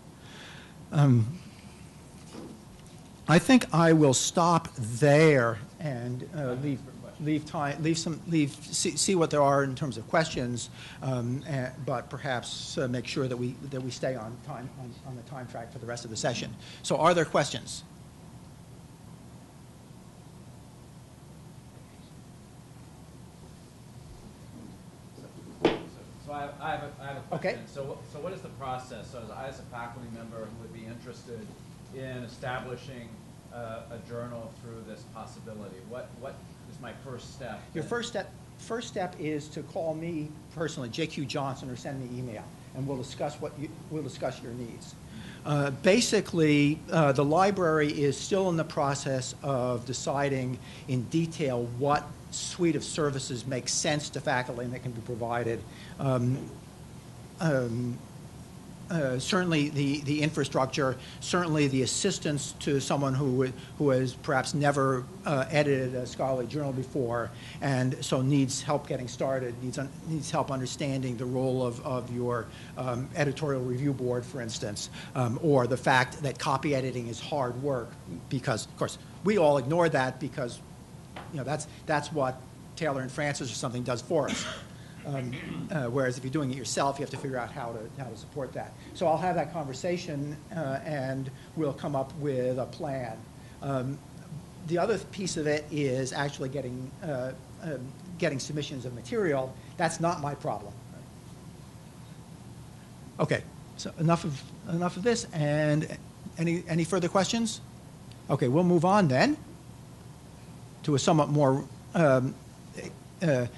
I think I will stop there and see what there are in terms of questions, but perhaps make sure that we stay on time on the time track for the rest of the session. So, are there questions? So I have a question. Okay. So what is the process? So as a faculty member who would be interested in establishing a journal through this possibility, what is my first step. Your first step is to call me personally, JQ Johnson, or send me email, and we'll discuss your needs. Basically, the library is still in the process of deciding in detail what suite of services makes sense to faculty and that can be provided. Certainly the infrastructure, certainly the assistance to someone who has perhaps never edited a scholarly journal before, and so needs help getting started, needs help understanding the role of your editorial review board, for instance, or the fact that copy editing is hard work, because, of course, we all ignore that because, you know, that's what Taylor and Francis or something does for us. Whereas if you're doing it yourself, you have to figure out how to support that. So I'll have that conversation, and we'll come up with a plan. The other piece of it is actually getting submissions of material. That's not my problem. Okay, so enough of this. And any further questions? Okay, we'll move on then to a somewhat more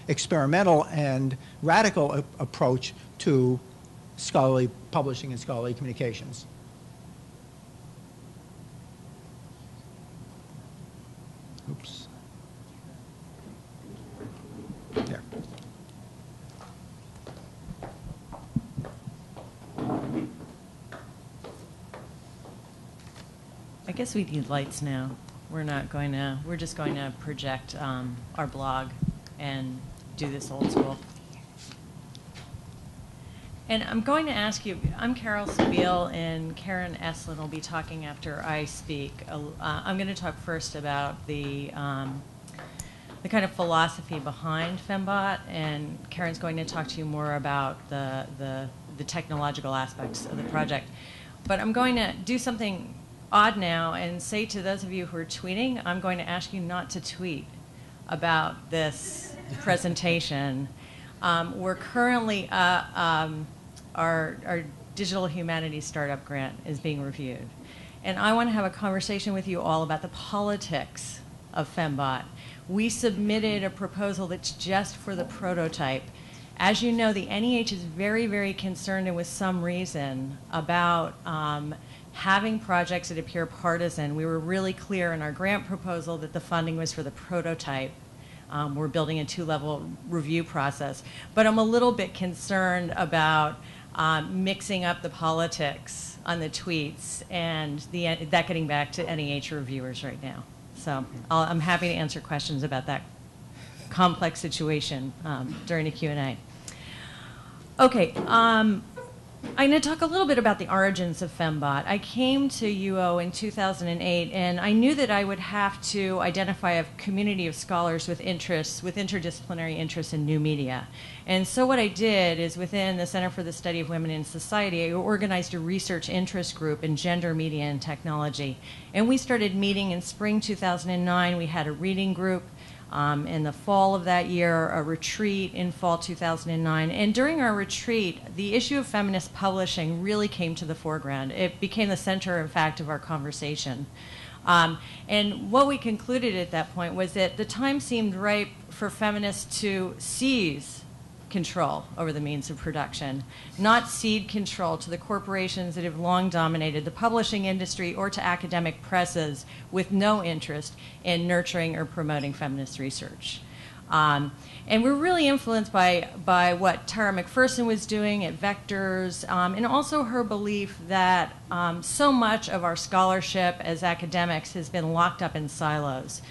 experimental and radical approach to scholarly publishing and scholarly communications. Oops. There. I guess we need lights now. We're just going to project our blog and do this old school. And I'm going to ask you, I'm Carol Stabile, and Karen Estlund will be talking after I speak. I'm going to talk first about the kind of philosophy behind Fembot, and Karen's going to talk to you more about the technological aspects of the project. But I'm going to do something odd now and say to those of you who are tweeting, I'm going to ask you not to tweet about this presentation. We're currently, our digital humanities startup grant is being reviewed. And I want to have a conversation with you all about the politics of Fembot. We submitted a proposal that's just for the prototype. As you know, the NEH is very, very concerned, and with some reason, about having projects that appear partisan. We were really clear in our grant proposal that the funding was for the prototype. We're building a 2-level review process. But I'm a little bit concerned about mixing up the politics on the tweets and that getting back to NEH reviewers right now. So I'm happy to answer questions about that complex situation during the Q&A. Okay. I'm going to talk a little bit about the origins of Fembot. I came to UO in 2008, and I knew that I would have to identify a community of scholars with interests, with interdisciplinary interests in new media. And so what I did is, within the Center for the Study of Women in Society, I organized a research interest group in gender, media, and technology. And we started meeting in spring 2009. We had a reading group. In the fall of that year, a retreat in fall 2009. And during our retreat, the issue of feminist publishing really came to the foreground. It became the center, in fact, of our conversation. And what we concluded at that point was that the time seemed ripe for feminists to seize control over the means of production, not cede control to the corporations that have long dominated the publishing industry or to academic presses with no interest in nurturing or promoting feminist research. And we're really influenced by what Tara McPherson was doing at Vectors, and also her belief that so much of our scholarship as academics has been locked up in silos.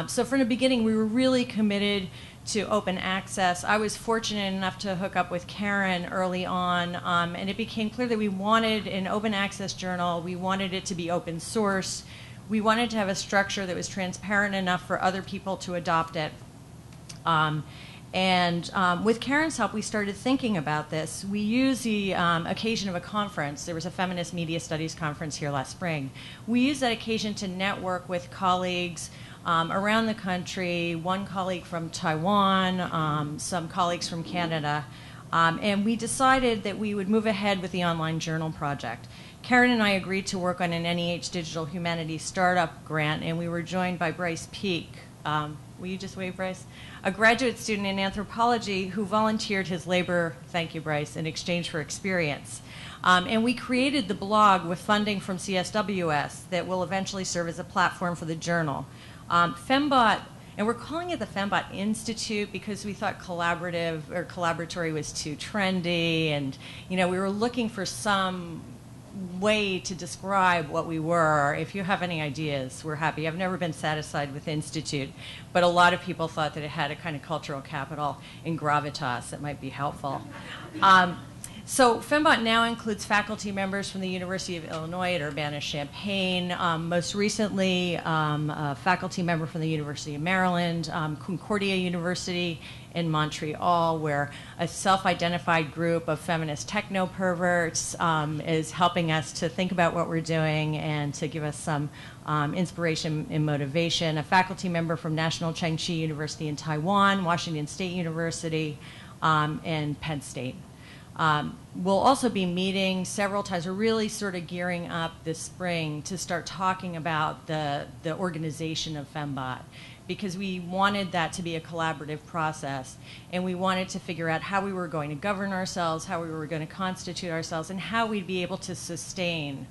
So from the beginning, we were really committed to open access. I was fortunate enough to hook up with Karen early on, and it became clear that we wanted an open access journal. We wanted it to be open source. We wanted to have a structure that was transparent enough for other people to adopt it. With Karen's help, we started thinking about this. We used the occasion of a conference. There was a feminist media studies conference here last spring. We used that occasion to network with colleagues around the country, one colleague from Taiwan, some colleagues from Canada, and we decided that we would move ahead with the online journal project. Karen and I agreed to work on an NEH Digital Humanities Startup grant, and we were joined by Bryce Peak, will you just wave, Bryce? A graduate student in anthropology who volunteered his labor, thank you, Bryce, in exchange for experience. And we created the blog with funding from CSWS that will eventually serve as a platform for the journal. Fembot, and we're calling it the Fembot Institute because we thought collaborative or collaboratory was too trendy, and we were looking for some way to describe what we were. If you have any ideas, we're happy. I've never been satisfied with Institute, but a lot of people thought that it had a kind of cultural capital and gravitas that might be helpful. So Fembot now includes faculty members from the University of Illinois at Urbana-Champaign, most recently a faculty member from the University of Maryland, Concordia University in Montreal, where a self-identified group of feminist techno-perverts is helping us to think about what we're doing and to give us some inspiration and motivation. A faculty member from National Chengchi University in Taiwan, Washington State University, and Penn State. We'll also be meeting several times. We're really sort of gearing up this spring to start talking about the organization of Fembot, because we wanted that to be a collaborative process, and we wanted to figure out how we were going to govern ourselves, how we were going to constitute ourselves, and how we'd be able to sustain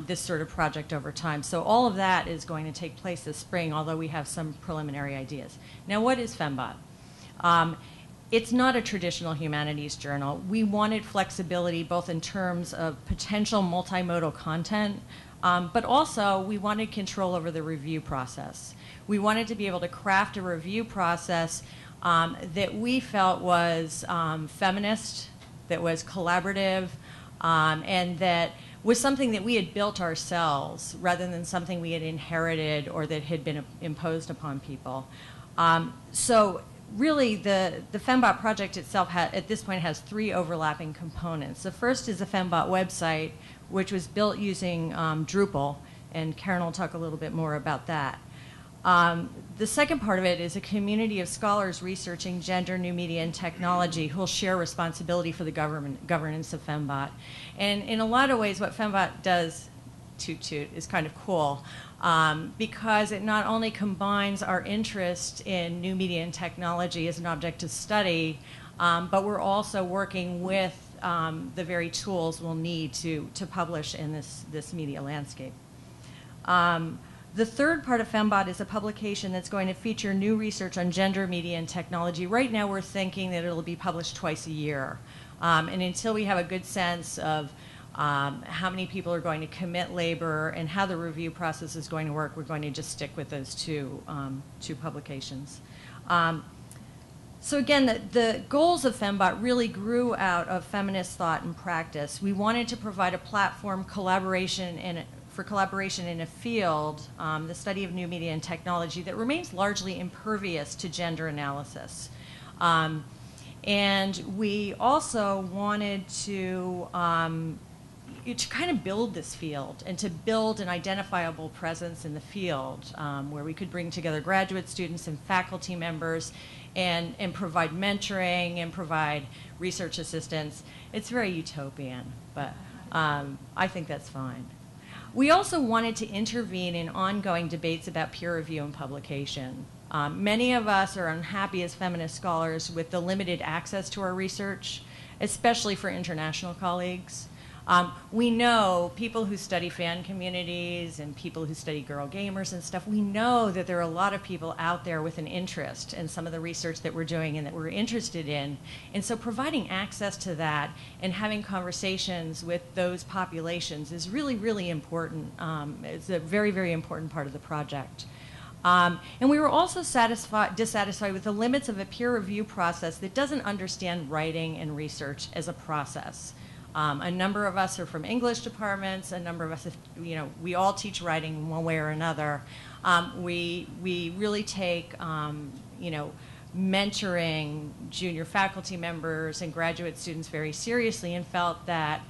this sort of project over time. So all of that is going to take place this spring, although we have some preliminary ideas. Now, what is Fembot? It's not a traditional humanities journal. We wanted flexibility both in terms of potential multimodal content, but also we wanted control over the review process. We wanted to be able to craft a review process that we felt was feminist, that was collaborative, and that was something that we had built ourselves rather than something we had inherited or that had been imposed upon people. So really, the Fembot project itself at this point has three overlapping components. The first is the Fembot website, which was built using Drupal, and Karen will talk a little bit more about that. The second part of it is a community of scholars researching gender, new media, and technology who will share responsibility for the governance of Fembot. And in a lot of ways, what Fembot does, toot, is kind of cool. Because it not only combines our interest in new media and technology as an object of study, but we're also working with the very tools we'll need to publish in this media landscape. The third part of Fembot is a publication that's going to feature new research on gender, media, and technology. Right now we're thinking that it'll be published twice a year. And until we have a good sense of how many people are going to commit labor and how the review process is going to work, we're going to just stick with those two publications. So again, the goals of Fembot really grew out of feminist thought and practice. We wanted to provide a platform for collaboration in a field, the study of new media and technology, that remains largely impervious to gender analysis. And we also wanted to kind of build this field and to build an identifiable presence in the field where we could bring together graduate students and faculty members and provide mentoring and provide research assistance. It's very utopian, but I think that's fine. We also wanted to intervene in ongoing debates about peer review and publication. Many of us are unhappy as feminist scholars with the limited access to our research, especially for international colleagues. We know people who study fan communities and people who study girl gamers and stuff, we know that there are a lot of people out there with an interest in some of the research that we're doing and that we're interested in. And so providing access to that and having conversations with those populations is really, really important. It's a very, very important part of the project. And we were also dissatisfied with the limits of a peer review process that doesn't understand writing and research as a process. A number of us are from English departments. A number of us, we all teach writing in one way or another. We really take, mentoring junior faculty members and graduate students very seriously, and felt that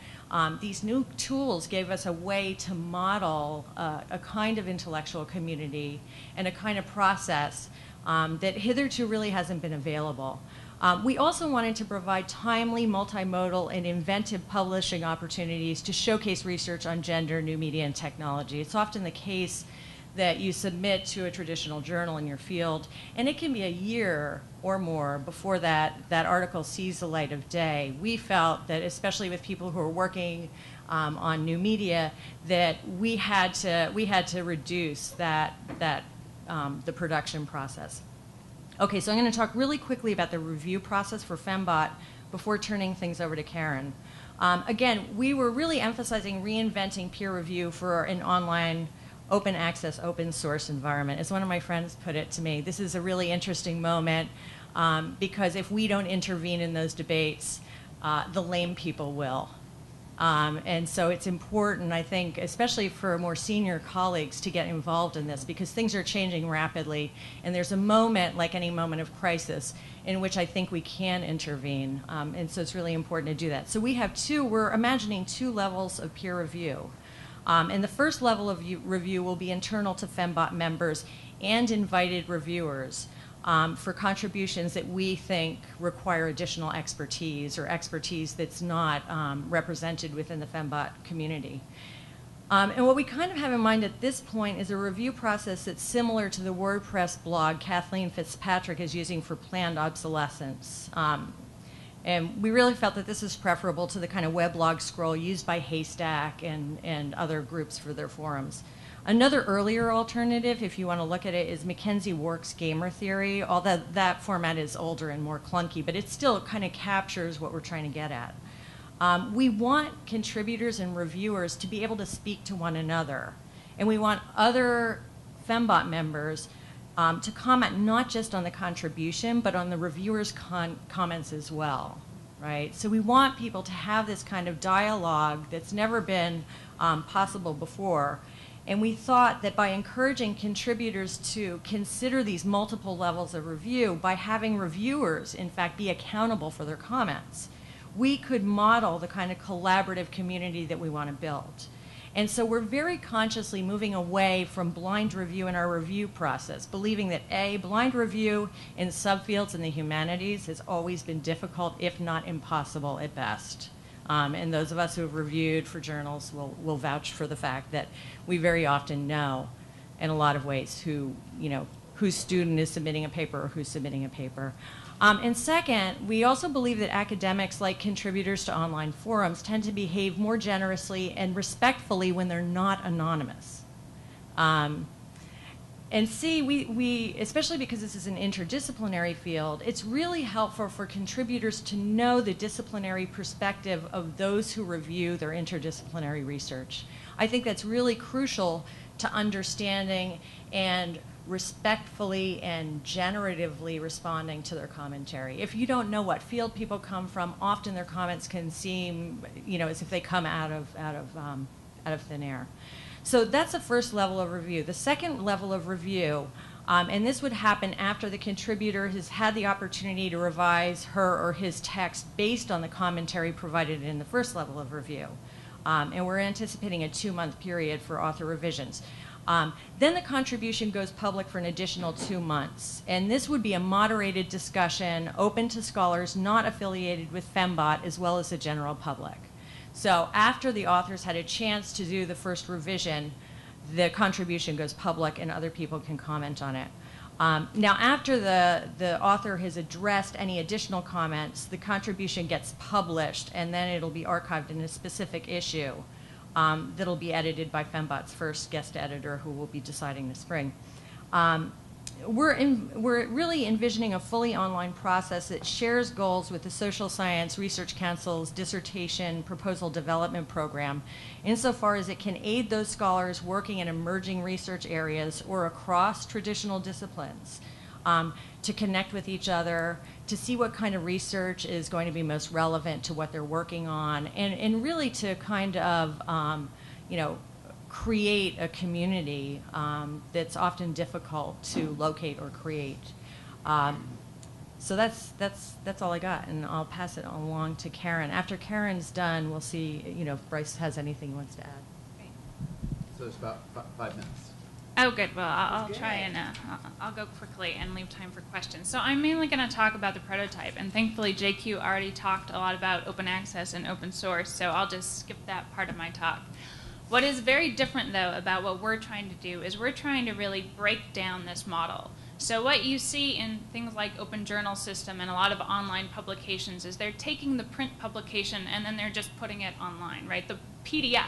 these new tools gave us a way to model a kind of intellectual community and a kind of process that hitherto really hasn't been available. We also wanted to provide timely, multimodal, and inventive publishing opportunities to showcase research on gender, new media, and technology. It's often the case that you submit to a traditional journal in your field, and it can be a year or more before that article sees the light of day. We felt that, especially with people who are working on new media, that we had to reduce the production process. Okay, so I'm going to talk really quickly about the review process for Fembot before turning things over to Karen. Again, we were really emphasizing reinventing peer review for an online open access, open source environment. As one of my friends put it to me, this is a really interesting moment because if we don't intervene in those debates, the lame people will. And so it's important, I think, especially for more senior colleagues, to get involved in this because things are changing rapidly, and there's a moment, like any moment of crisis, in which I think we can intervene. And so it's really important to do that. So we're imagining 2 levels of peer review. And the first level of review will be internal to Fembot members and invited reviewers for contributions that we think require additional expertise or expertise that's not represented within the Fembot community. And what we kind of have in mind at this point is a review process that's similar to the WordPress blog Kathleen Fitzpatrick is using for planned obsolescence. And we really felt that this is preferable to the kind of weblog scroll used by Haystack and other groups for their forums. Another earlier alternative, if you want to look at it, is Mackenzie Wark's Gamer Theory, although that format is older and more clunky, but it still kind of captures what we're trying to get at. We want contributors and reviewers to be able to speak to one another, and we want other Fembot members to comment not just on the contribution, but on the reviewers' comments as well, right? So we want people to have this kind of dialogue that's never been possible before. And we thought that by encouraging contributors to consider these multiple levels of review, by having reviewers, in fact, be accountable for their comments, we could model the kind of collaborative community that we want to build. And so we're very consciously moving away from blind review in our review process, believing that A, blind review in subfields in the humanities has always been difficult, if not impossible at best. And those of us who have reviewed for journals will vouch for the fact that we very often know, in a lot of ways, whose student is submitting a paper or who's submitting a paper. And second, we also believe that academics, like contributors to online forums, tend to behave more generously and respectfully when they're not anonymous. And C, we, especially because this is an interdisciplinary field, it's really helpful for contributors to know the disciplinary perspective of those who review their interdisciplinary research. I think that's really crucial to understanding and respectfully and generatively responding to their commentary. If you don't know what field people come from, often their comments can seem, as if they come out of thin air. So that's the first level of review. The second level of review, and this would happen after the contributor has had the opportunity to revise her or his text based on the commentary provided in the first level of review. And we're anticipating a 2-month period for author revisions. Then the contribution goes public for an additional 2 months. And this would be a moderated discussion open to scholars not affiliated with Fembot as well as the general public. So after the authors had a chance to do the first revision, the contribution goes public and other people can comment on it. Now after the author has addressed any additional comments, the contribution gets published and then it'll be archived in a specific issue. That'll be edited by Fembot's first guest editor, who will be deciding this spring. We're really envisioning a fully online process that shares goals with the Social Science Research Council's dissertation proposal development program, insofar as it can aid those scholars working in emerging research areas or across traditional disciplines to connect with each other, to see what kind of research is going to be most relevant to what they're working on, and really to kind of, create a community that's often difficult to locate or create. So that's all I got, and I'll pass it along to Karen. After Karen's done, we'll see, if Bryce has anything he wants to add. Great. So it's about 5 minutes. Oh, good. Well, I'll try and I'll go quickly and leave time for questions. So I'm mainly going to talk about the prototype, and thankfully JQ already talked a lot about open access and open source, so I'll just skip that part of my talk. What is very different, though, about what we're trying to do is we're trying to really break down this model. So what you see in things like Open Journal System and a lot of online publications is they're taking the print publication and then they're just putting it online, right? The PDF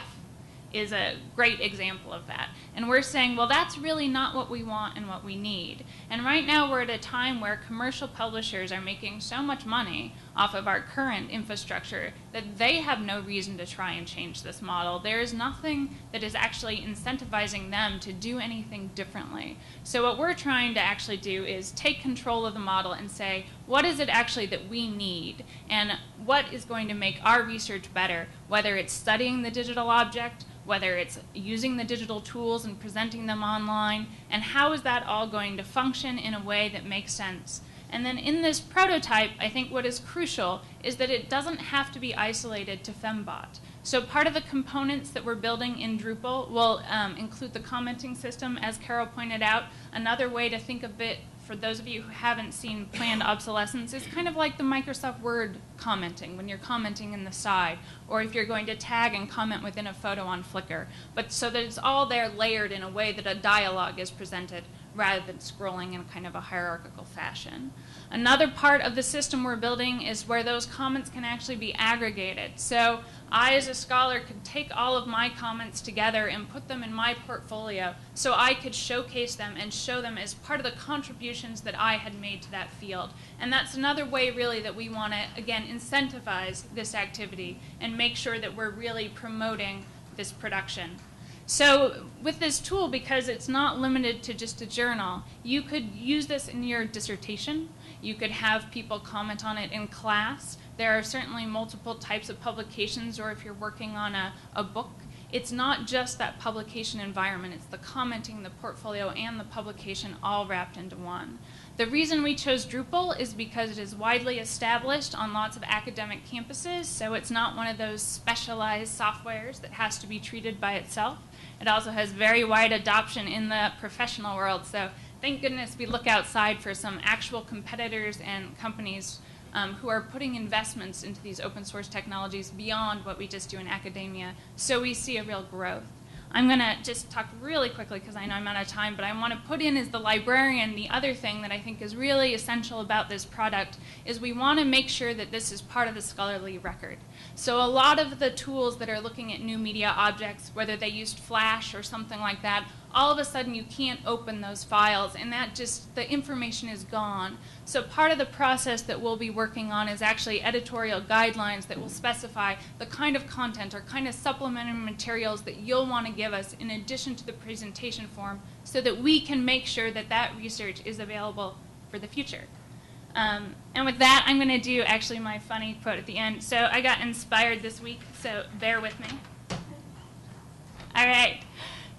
is a great example of that. And we're saying, well, that's really not what we want and what we need. And right now we're at a time where commercial publishers are making so much money off of our current infrastructure that they have no reason to try and change this model. There is nothing that is actually incentivizing them to do anything differently. So what we're trying to actually do is take control of the model and say, what is it actually that we need? And what is going to make our research better, whether it's studying the digital object, whether it's using the digital tools and presenting them online, and how is that all going to function in a way that makes sense. And then in this prototype, I think what is crucial is that it doesn't have to be isolated to Fembot. So part of the components that we're building in Drupal will include the commenting system, as Carol pointed out. Another way to think of it, for those of you who haven't seen planned obsolescence, is kind of like the Microsoft Word commenting, when you're commenting in the side, or if you're going to tag and comment within a photo on Flickr. But so that it's all there layered in a way that a dialogue is presented rather than scrolling in kind of a hierarchical fashion. Another part of the system we're building is where those comments can actually be aggregated. So I, as a scholar, could take all of my comments together and put them in my portfolio so I could showcase them and show them as part of the contributions that I had made to that field. And that's another way, really, that we want to, again, incentivize this activity and make sure that we're really promoting this production. So with this tool, because it's not limited to just a journal, you could use this in your dissertation. You could have people comment on it in class. There are certainly multiple types of publications, or if you're working on a book, it's not just that publication environment. It's the commenting, the portfolio, and the publication all wrapped into one. The reason we chose Drupal is because it is widely established on lots of academic campuses, so it's not one of those specialized softwares that has to be treated by itself. It also has very wide adoption in the professional world, so thank goodness we look outside for some actual competitors and companies who are putting investments into these open source technologies beyond what we just do in academia, so we see a real growth. I'm going to just talk really quickly because I know I'm out of time, but I want to put in as the librarian the other thing that I think is really essential about this product is we want to make sure that this is part of the scholarly record. So a lot of the tools that are looking at new media objects, whether they used Flash or something like that, all of a sudden you can't open those files, and that just, the information is gone. So part of the process that we'll be working on is actually editorial guidelines that will specify the kind of content or kind of supplementary materials that you'll want to give us in addition to the presentation form so that we can make sure that that research is available for the future. And with that, I'm going to do actually my funny quote at the end. So I got inspired this week, so bear with me. All right.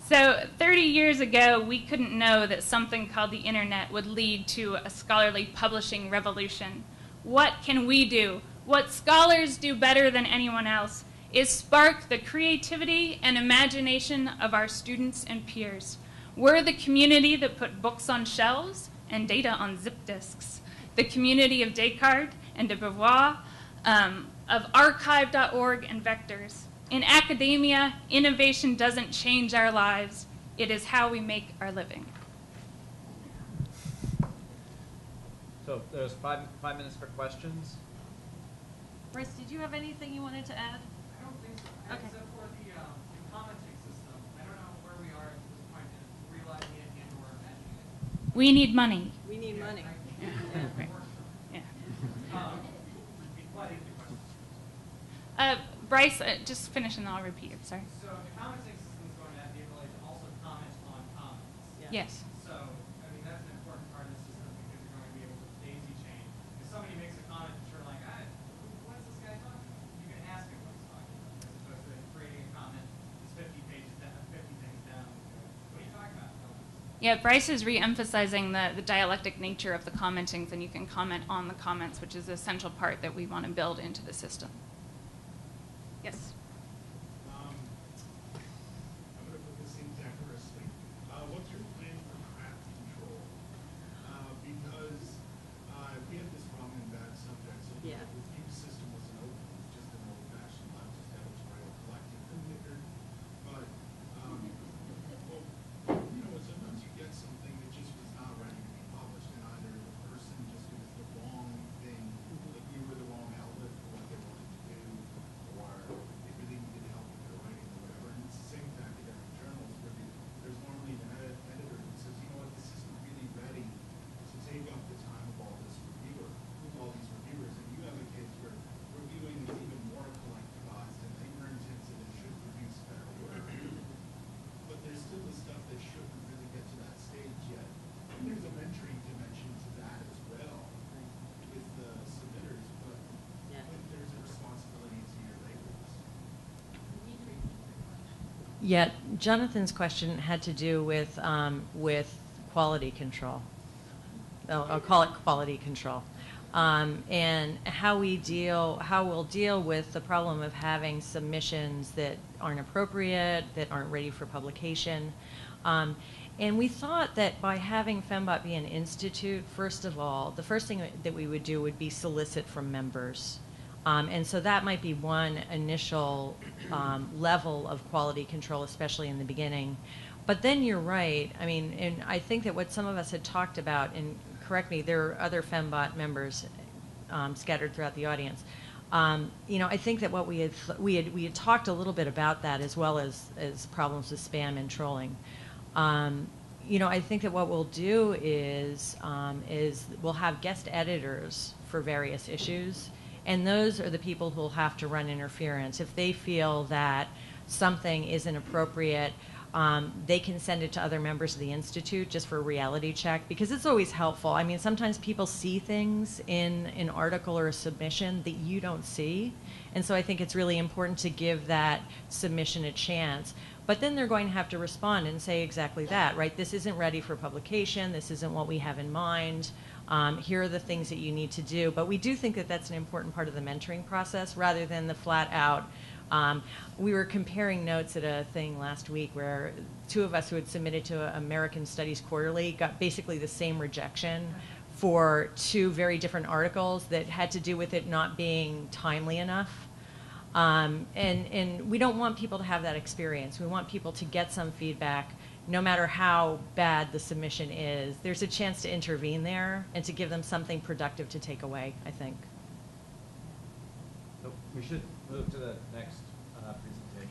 So 30 years ago, we couldn't know that something called the internet would lead to a scholarly publishing revolution. What can we do? What scholars do better than anyone else is spark the creativity and imagination of our students and peers. We're the community that put books on shelves and data on zip disks. The community of Descartes and de Beauvoir, of archive.org and vectors. In academia, innovation doesn't change our lives. It is how we make our living. So there's five minutes for questions. Bryce, did you have anything you wanted to add? I don't think so. Okay. Except for the commenting system. I don't know where we are at this point in realizing it and or imagining it. We need money. We need money. Right. Yeah. What is the question? Bryce, just finish and I'll repeat it. Sorry. So the commenting system is going to have the ability to also comment on comments. Yes. So, I mean, that's an important part of the system because you're going to be able to daisy chain. If somebody makes a comment that you're like, what is this guy talking about? You can ask him what he's talking about, as opposed to creating a comment that's 50 pages down, 50 things down. What are you talking about? Yeah, Bryce is re-emphasizing the dialectic nature of the commentings, and you can comment on the comments, which is the essential part that we want to build into the system. Yes? I'm going to put this in decorously. What's your plan for craft control? Because we have this problem in bad subjects. So Yeah. the view system wasn't open. It was just an old-fashioned left editorial collective computer. But Yet Jonathan's question had to do with quality control. I'll call it quality control, and how we'll deal with the problem of having submissions that aren't appropriate, that aren't ready for publication. And we thought that by having Fembot be an institute, first of all, the first thing that we would do would be solicit from members. And so that might be one initial level of quality control, especially in the beginning. But then you're right. I mean, and I think that what some of us had talked about, and correct me, there are other Fembot members scattered throughout the audience. You know, I think that what we had talked a little bit about that, as well as problems with spam and trolling. You know, I think that what we'll do is we'll have guest editors for various issues, and those are the people who will have to run interference. If they feel that something isn't appropriate, they can send it to other members of the Institute just for a reality check, because it's always helpful. I mean, sometimes people see things in an article or a submission that you don't see, and so I think it's really important to give that submission a chance. But then they're going to have to respond and say exactly that, right? This isn't ready for publication. This isn't what we have in mind. Here are the things that you need to do. But we do think that that's an important part of the mentoring process, rather than the flat out. We were comparing notes at a thing last week where two of us who had submitted to American Studies Quarterly got basically the same rejection for two very different articles that had to do with it not being timely enough. And we don't want people to have that experience. We want people to get some feedback, no matter how bad the submission is. There's a chance to intervene there and to give them something productive to take away, I think. So we should move to the next presentation.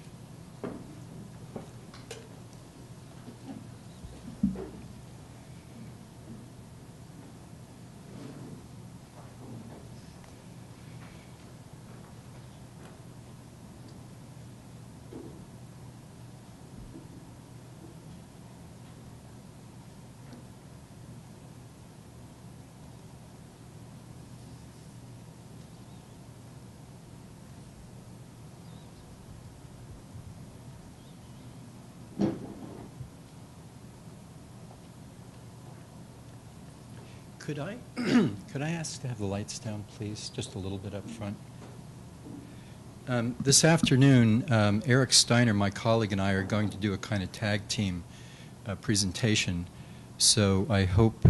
Could I ask to have the lights down, please, just a little bit up front? This afternoon, Eric Steiner, my colleague, and I are going to do a kind of tag team presentation. So I hope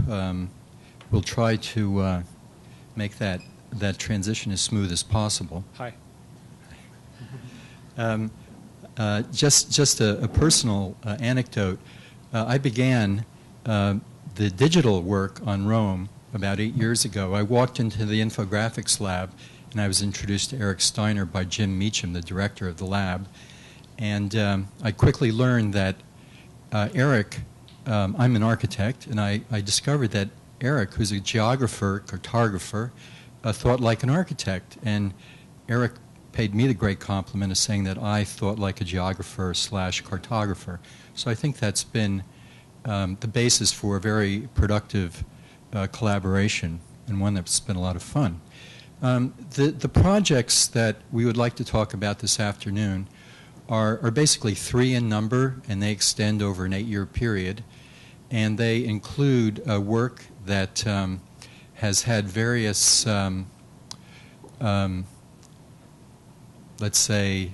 we'll try to make that transition as smooth as possible. Hi. Just a personal anecdote. I began the digital work on Rome about 8 years ago. I walked into the infographics lab, and I was introduced to Eric Steiner by Jim Meacham, the director of the lab. And I quickly learned that Eric, I'm an architect, and I discovered that Eric, who's a geographer, cartographer, thought like an architect. And Eric paid me the great compliment of saying that I thought like a geographer / cartographer. So I think that's been the basis for a very productive collaboration, and one that's been a lot of fun. The projects that we would like to talk about this afternoon are basically 3 in number, and they extend over an 8-year period. And they include work that has had various, let's say,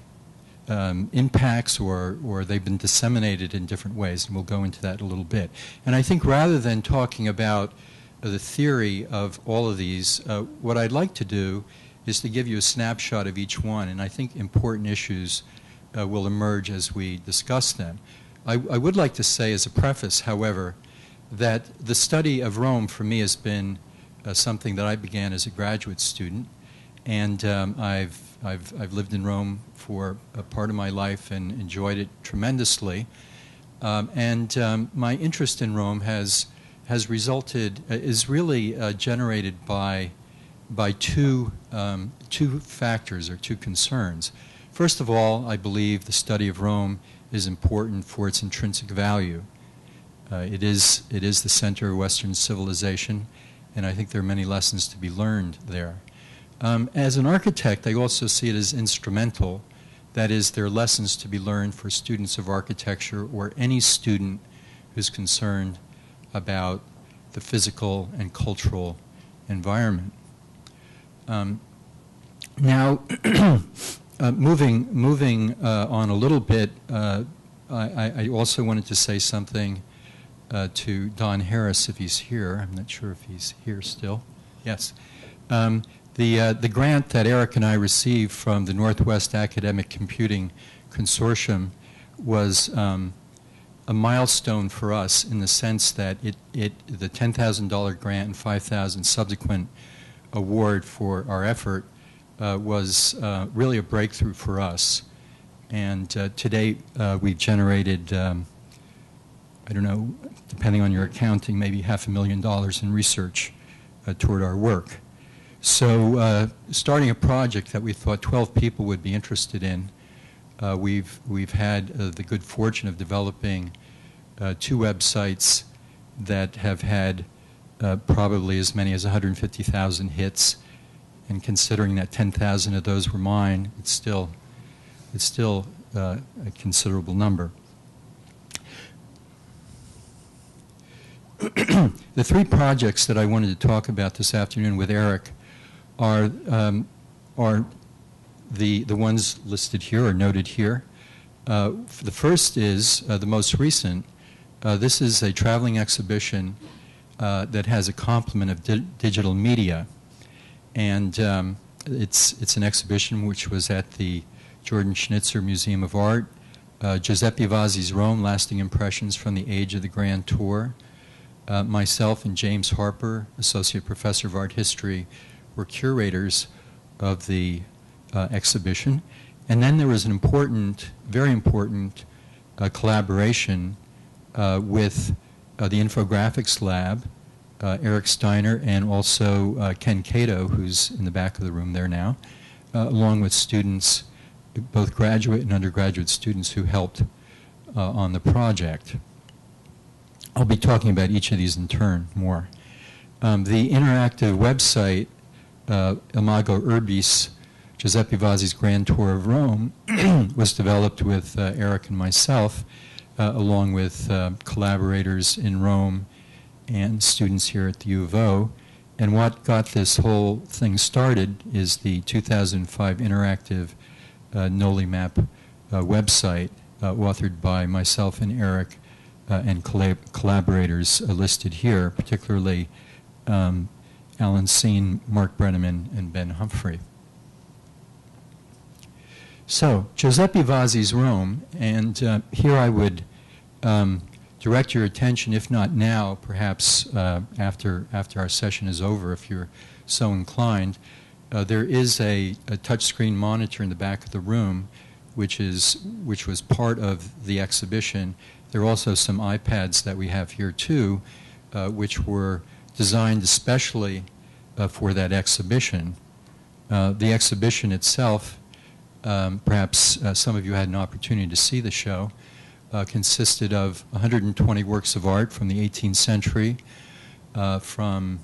impacts, or they've been disseminated in different ways, and we'll go into that a little bit. And I think rather than talking about the theory of all of these, what I'd like to do is to give you a snapshot of each one, and I think important issues will emerge as we discuss them. I would like to say as a preface, however, that the study of Rome for me has been something that I began as a graduate student, and I've lived in Rome for a part of my life and enjoyed it tremendously. My interest in Rome has resulted, is really generated by two factors or two concerns. First of all, I believe the study of Rome is important for its intrinsic value. It is the center of Western civilization, and I think there are many lessons to be learned there. As an architect, I also see it as instrumental That is, there are lessons to be learned for students of architecture or any student who's concerned about the physical and cultural environment. Now, moving on a little bit, I also wanted to say something to Don Harris, if he's here. I'm not sure if he's here still. Yes. The grant that Eric and I received from the Northwest Academic Computing Consortium was a milestone for us in the sense that the $10,000 grant and $5,000 subsequent award for our effort was really a breakthrough for us. And to date, we've generated, I don't know, depending on your accounting, maybe $500,000 in research toward our work. So starting a project that we thought 12 people would be interested in, we've had the good fortune of developing 2 websites that have had probably as many as 150,000 hits, and considering that 10,000 of those were mine, it's still a considerable number. The 3 projects that I wanted to talk about this afternoon with Eric are the ones listed here or noted here. The first is the most recent. This is a traveling exhibition that has a complement of digital media, and it's an exhibition which was at the Jordan Schnitzer Museum of Art. Giuseppe Vazzi's Rome: Lasting Impressions from the Age of the Grand Tour. Myself and James Harper, Associate Professor of Art History, were curators of the exhibition. And then there was an important, very important collaboration with the Infographics Lab, Eric Steiner, and also Ken Cato, who's in the back of the room there now, along with students, both graduate and undergraduate students who helped on the project. I'll be talking about each of these in turn more. The interactive website, Imago Urbis, Giuseppe Vazzi's Grand Tour of Rome, was developed with Eric and myself, along with collaborators in Rome and students here at the U of O. And what got this whole thing started is the 2005 interactive Noli Map website, authored by myself and Eric and collaborators listed here, particularly Alan Seen, Mark Brenneman, and Ben Humphrey. So, Giuseppe Vazzi's Rome, and here I would direct your attention, if not now, perhaps after our session is over, if you're so inclined. There is a touchscreen monitor in the back of the room, which was part of the exhibition. There are also some iPads that we have here too, which were designed especially for that exhibition. The exhibition itself, perhaps some of you had an opportunity to see the show, consisted of 120 works of art from the 18th century, from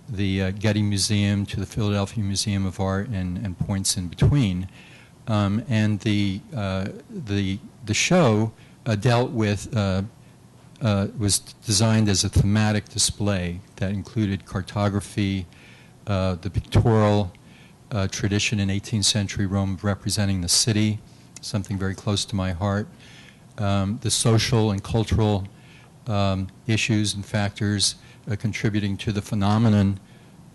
the Getty Museum to the Philadelphia Museum of Art and points in between. And the show dealt with, was designed as a thematic display that included cartography, the pictorial tradition in 18th century Rome representing the city, something very close to my heart, the social and cultural issues and factors contributing to the phenomenon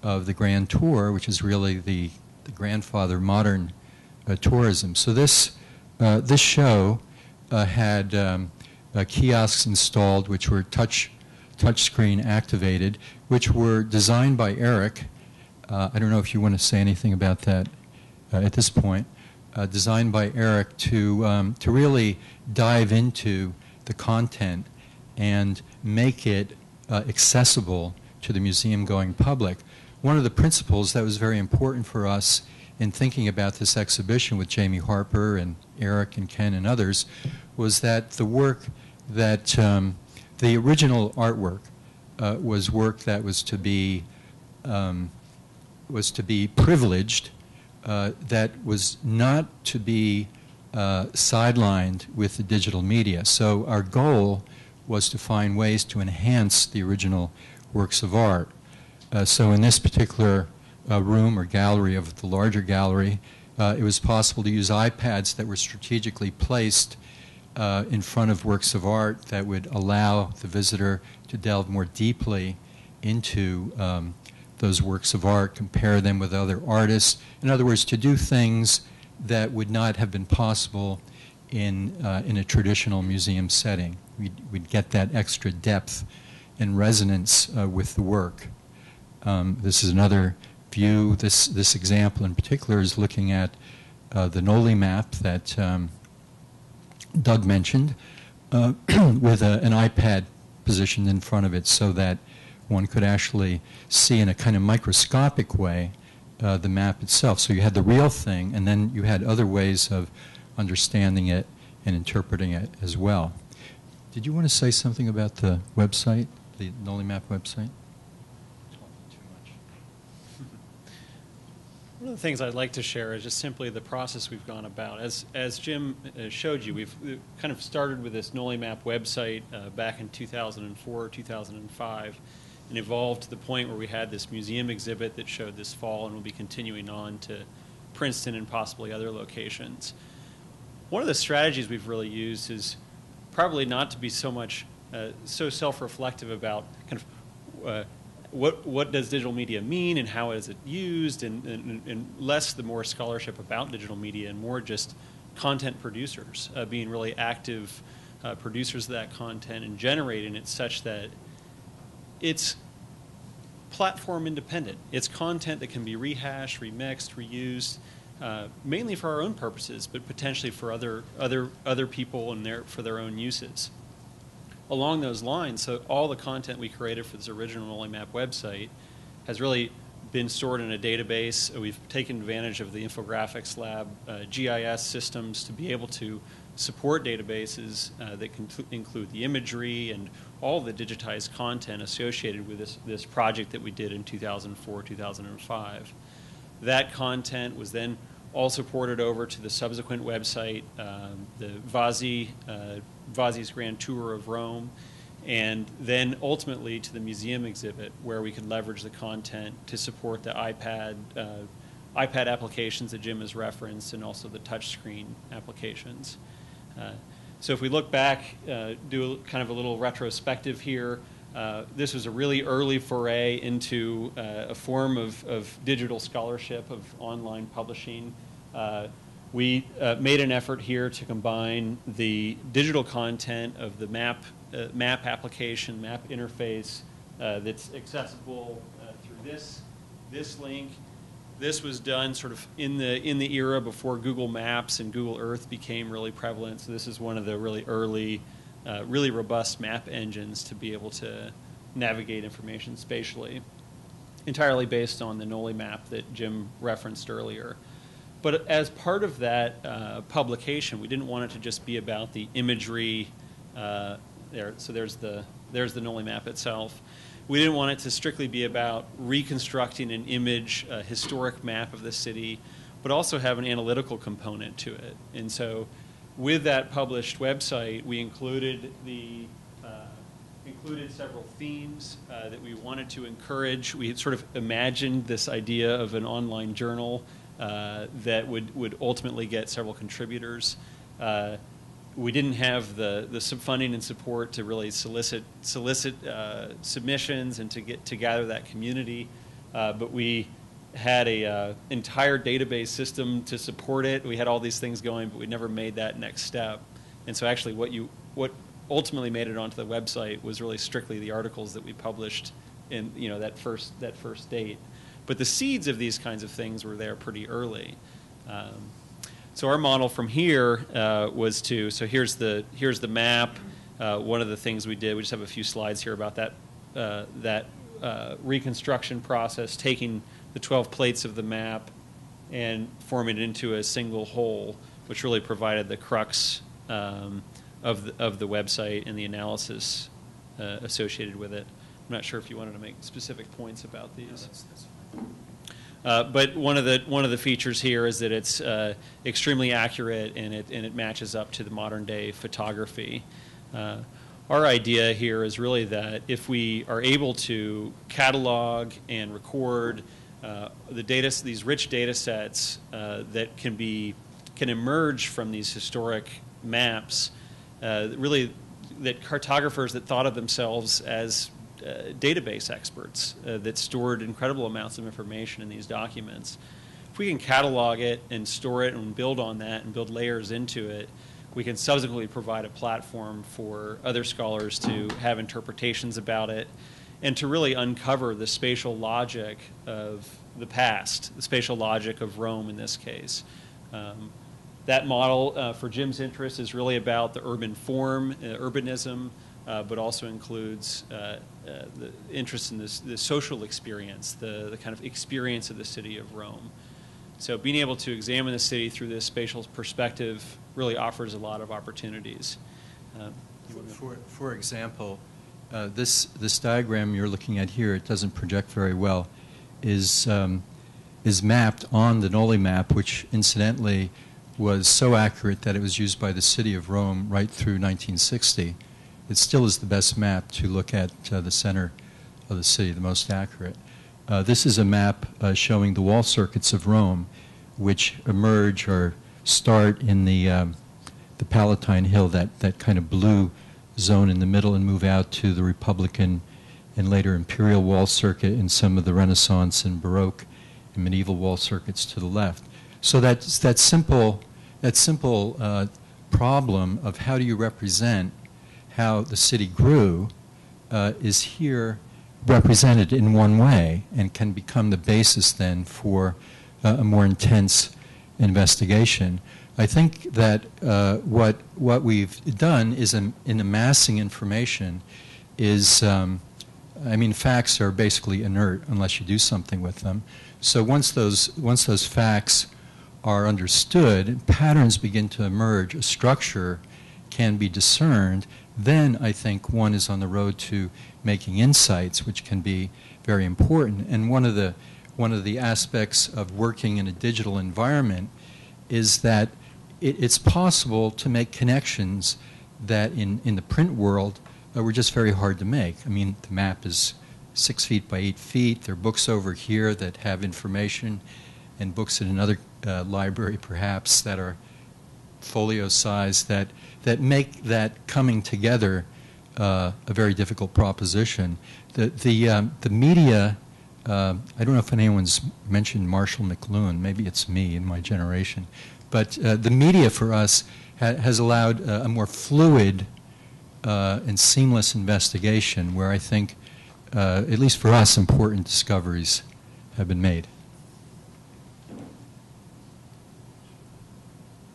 of the Grand Tour, which is really the grandfather of modern tourism. So this show had kiosks installed, which were touchscreen activated, which were designed by Eric. I don't know if you want to say anything about that at this point. Designed by Eric to really dive into the content and make it accessible to the museum-going public. One of the principles that was very important for us in thinking about this exhibition with Jamie Harper and Eric and Ken and others was that the work that, the original artwork was work that was to be privileged, that was not to be sidelined with the digital media. So our goal was to find ways to enhance the original works of art. So in this particular room or gallery of the larger gallery, it was possible to use iPads that were strategically placed in front of works of art that would allow the visitor to delve more deeply into those works of art, compare them with other artists. In other words, to do things that would not have been possible in a traditional museum setting. We'd get that extra depth and resonance with the work. This is another view. This example in particular is looking at the Noli map that Doug mentioned with an iPad positioned in front of it so that one could actually see in a kind of microscopic way the map itself. So you had the real thing, and then you had other ways of understanding it and interpreting it as well. Did you want to say something about the website, the Noli map website? One of the things I'd like to share is just simply the process we've gone about. As Jim showed you, we've kind of started with this Noli map website back in 2004, 2005, and evolved to the point where we had this museum exhibit that showed this fall and will be continuing on to Princeton and possibly other locations. One of the strategies we've really used is probably not to be so much so self-reflective about kind of what does digital media mean and how is it used, and less the more scholarship about digital media and more just content producers being really active producers of that content and generating it such that it's platform independent. It's content that can be rehashed, remixed, reused, mainly for our own purposes, but potentially for other people and for their own uses. Along those lines, so all the content we created for this original Noli map website has really been stored in a database. We've taken advantage of the Infographics Lab GIS systems to be able to support databases that can include the imagery and all the digitized content associated with this project that we did in 2004, 2005. That content was then also ported over to the subsequent website, the Vazzi's Grand Tour of Rome, and then ultimately to the museum exhibit, where we could leverage the content to support the iPad applications that Jim has referenced, and also the touchscreen applications. So if we look back, do kind of a little retrospective here, this was a really early foray into a form of digital scholarship, of online publishing. We made an effort here to combine the digital content of the map application, map interface that's accessible through this link. This was done sort of in the era before Google Maps and Google Earth became really prevalent. So this is one of the really early, really robust map engines to be able to navigate information spatially, entirely based on the Noli map that Jim referenced earlier. But as part of that publication, we didn't want it to just be about the imagery there. So there's the Noli map itself. We didn't want it to strictly be about reconstructing an image, a historic map of the city, but also have an analytical component to it. And so with that published website, we included several themes that we wanted to encourage. We had sort of imagined this idea of an online journal that would ultimately get several contributors. We didn't have the funding and support to really solicit submissions and to gather that community, but we had a entire database system to support it. We had all these things going, but we never made that next step. And so actually what ultimately made it onto the website was really strictly the articles that we published in that first date. But the seeds of these kinds of things were there pretty early. So our model from here was so here's the map. One of the things we did, we just have a few slides here about that reconstruction process, taking the 12 plates of the map and forming it into a single whole, which really provided the crux of the website and the analysis associated with it. I'm not sure if you wanted to make specific points about these. But one of the features here is that it's extremely accurate, and it matches up to the modern day photography. Our idea here is really that if we are able to catalog and record these rich data sets that can emerge from these historic maps, really that cartographers that thought of themselves as database experts that stored incredible amounts of information in these documents. If we can catalog it and store it and build on that and build layers into it, we can subsequently provide a platform for other scholars to have interpretations about it and to really uncover the spatial logic of the past, the spatial logic of Rome in this case. That model for Jim's interest is really about the urban form, urbanism, but also includes the interest in the social experience, the kind of experience of the city of Rome. So being able to examine the city through this spatial perspective really offers a lot of opportunities. For example, this diagram you're looking at here, it doesn't project very well, is mapped on the Noli map, which incidentally was so accurate that it was used by the city of Rome right through 1960. It still is the best map to look at the center of the city, the most accurate. This is a map showing the wall circuits of Rome, which emerge or start in the Palatine Hill, that kind of blue zone in the middle, and move out to the Republican and later Imperial wall circuit and some of the Renaissance and Baroque and medieval wall circuits to the left. So that simple problem of how do you represent how the city grew is here represented in one way and can become the basis then for a more intense investigation. I think that what we've done is in amassing information is, facts are basically inert unless you do something with them. So once those facts are understood, patterns begin to emerge, a structure can be discerned, then I think one is on the road to making insights, which can be very important. And one of the aspects of working in a digital environment is that it's possible to make connections that in the print world were just very hard to make. I mean, the map is 6 feet by 8 feet. There are books over here that have information, and books in another library perhaps that are folio size that make that coming together a very difficult proposition. The media, I don't know if anyone's mentioned Marshall McLuhan, maybe it's me in my generation, but the media for us has allowed a more fluid and seamless investigation where I think, at least for us, important discoveries have been made.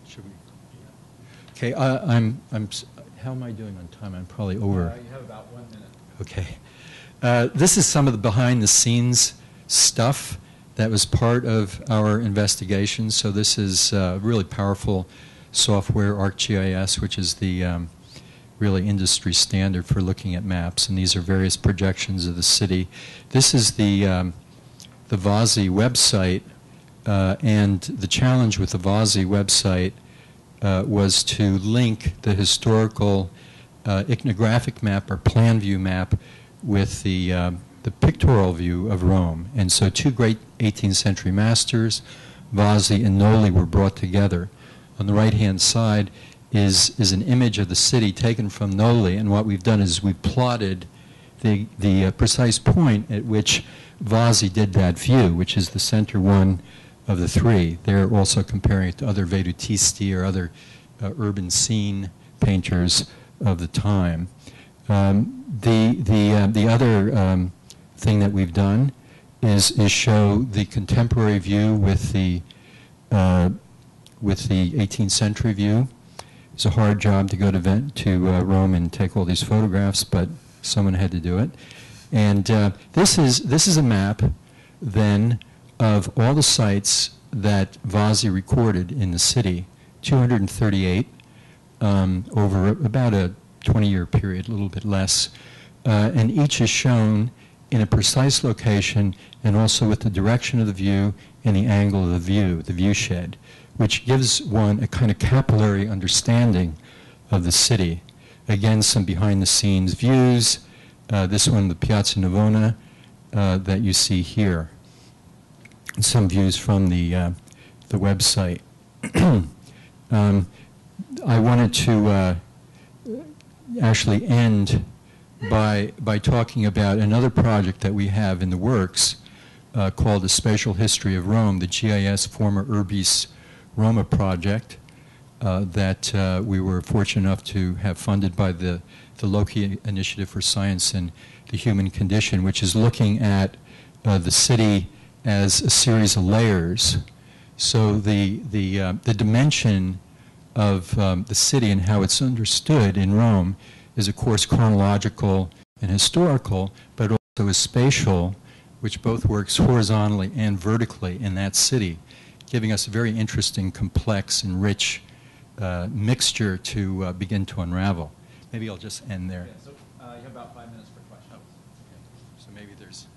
Should we? Okay, how am I doing on time? I'm probably over. You have about 1 minute. Okay. This is some of the behind-the-scenes stuff that was part of our investigation. So this is really powerful software, ArcGIS, which is the really industry standard for looking at maps. And these are various projections of the city. This is the VASI website. And the challenge with the VASI website was to link the historical iconographic map or plan view map with the pictorial view of Rome. And so two great 18th century masters, Vasi and Noli, were brought together. On the right-hand side is an image of the city taken from Noli, and what we've done is we've plotted the precise point at which Vasi did that view, which is the center one of the three. They're also comparing it to other Vedutisti or other urban scene painters of the time. The other thing that we've done is show the contemporary view with the 18th century view. It's a hard job to go to Rome and take all these photographs, but someone had to do it. And this is a map then of all the sites that Vasi recorded in the city, 238 over about a 20-year period, a little bit less, and each is shown in a precise location and also with the direction of the view and the angle of the view shed, which gives one a kind of capillary understanding of the city. Again, some behind-the-scenes views. This one, the Piazza Navona, that you see here. Some views from the website. I wanted to actually end by talking about another project that we have in the works called the Spatial History of Rome, the GIS Forma Urbis Roma project that we were fortunate enough to have funded by the Loki Initiative for Science and the Human Condition, which is looking at the city as a series of layers. So the dimension of the city and how it's understood in Rome is, of course, chronological and historical, but also is spatial, which both works horizontally and vertically in that city, giving us a very interesting, complex, and rich mixture to begin to unravel. Maybe I'll just end there. Yeah, so you have about 5 minutes for questions. Okay. So maybe there's...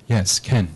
Yes, Ken.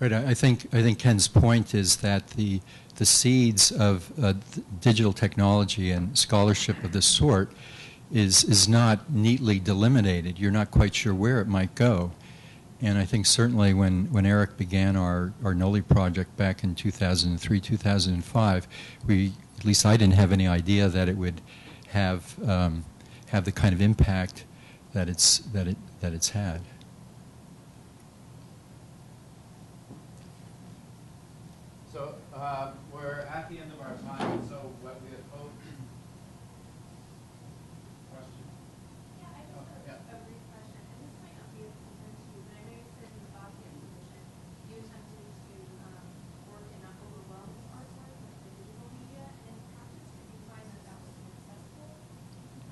Right. I think Ken's point is that the seeds of digital technology and scholarship of this sort is not neatly delimited. You're not quite sure where it might go. And I think certainly when Eric began our Noli project back in 2003, 2005, at least I didn't have any idea that it would have the kind of impact that it's had. So we're at the end of our time, so what we have both question. Yeah, I just have a brief question, and this might not be a concern to you, but I know you said in the Bosnia exhibition you attempted to work and not overwhelm artwork with the digital media, and in practice, did you find that that was successful? Did you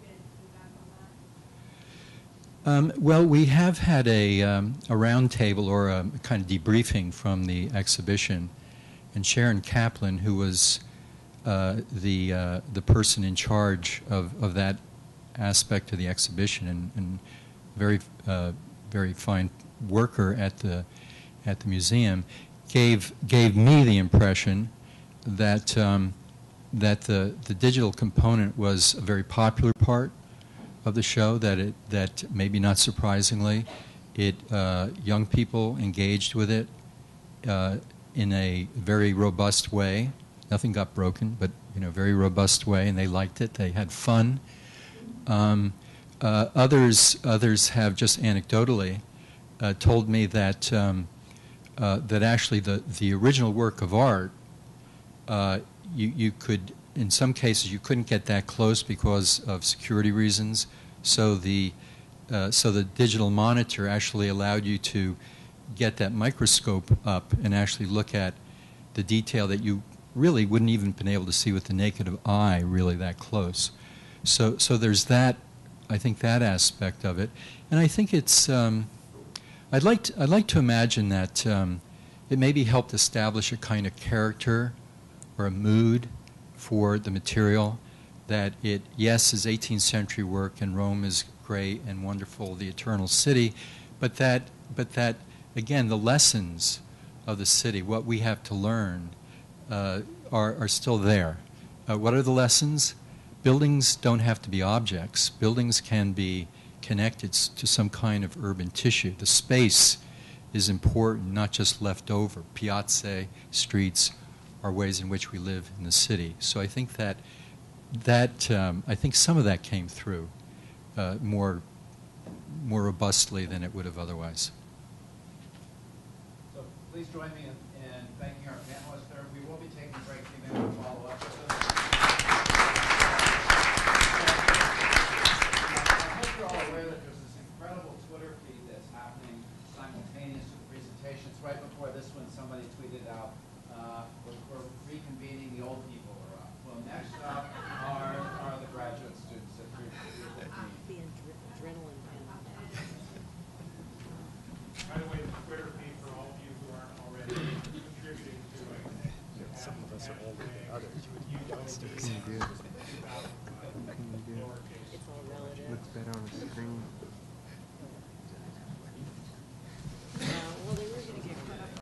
get any feedback on that? Well, we have had a roundtable or a kind of debriefing from the exhibition, and Sharon Kaplan, who was the person in charge of that aspect of the exhibition and very fine worker at the museum, gave me the impression that the digital component was a very popular part of the show, that maybe not surprisingly, young people engaged with it in a very robust way. Nothing got broken, but very robust way, and they liked it. They had fun. Others have just anecdotally told me that actually the original work of art, you could, in some cases, you couldn't get that close because of security reasons. So the digital monitor actually allowed you to get that microscope up and actually look at the detail that you really wouldn't even been able to see with the naked eye, really that close. So there's that, I think, that aspect of it, and I think it's. I'd like to imagine that it maybe helped establish a kind of character or a mood for the material, that it, yes, is 18th century work and Rome is great and wonderful, the eternal city, but that again, the lessons of the city, what we have to learn, are still there. What are the lessons? Buildings don't have to be objects. Buildings can be connected to some kind of urban tissue. The space is important, not just left over. Piazze, streets are ways in which we live in the city. So I think that I think some of that came through more robustly than it would have otherwise. So please join me in thanking our panelists there. We will be taking a break and then we'll follow up with this. I hope you're all aware that there's this incredible Twitter feed that's happening simultaneous with the presentations. Right before this one, somebody tweeted out, we're reconvening, the old people are up. Well, next up are the graduate students at your team. By the way, the Twitter feed for all of you who aren't already contributing to it. Some of us are older than others. You don't do. It's all relative. Looks better on the screen.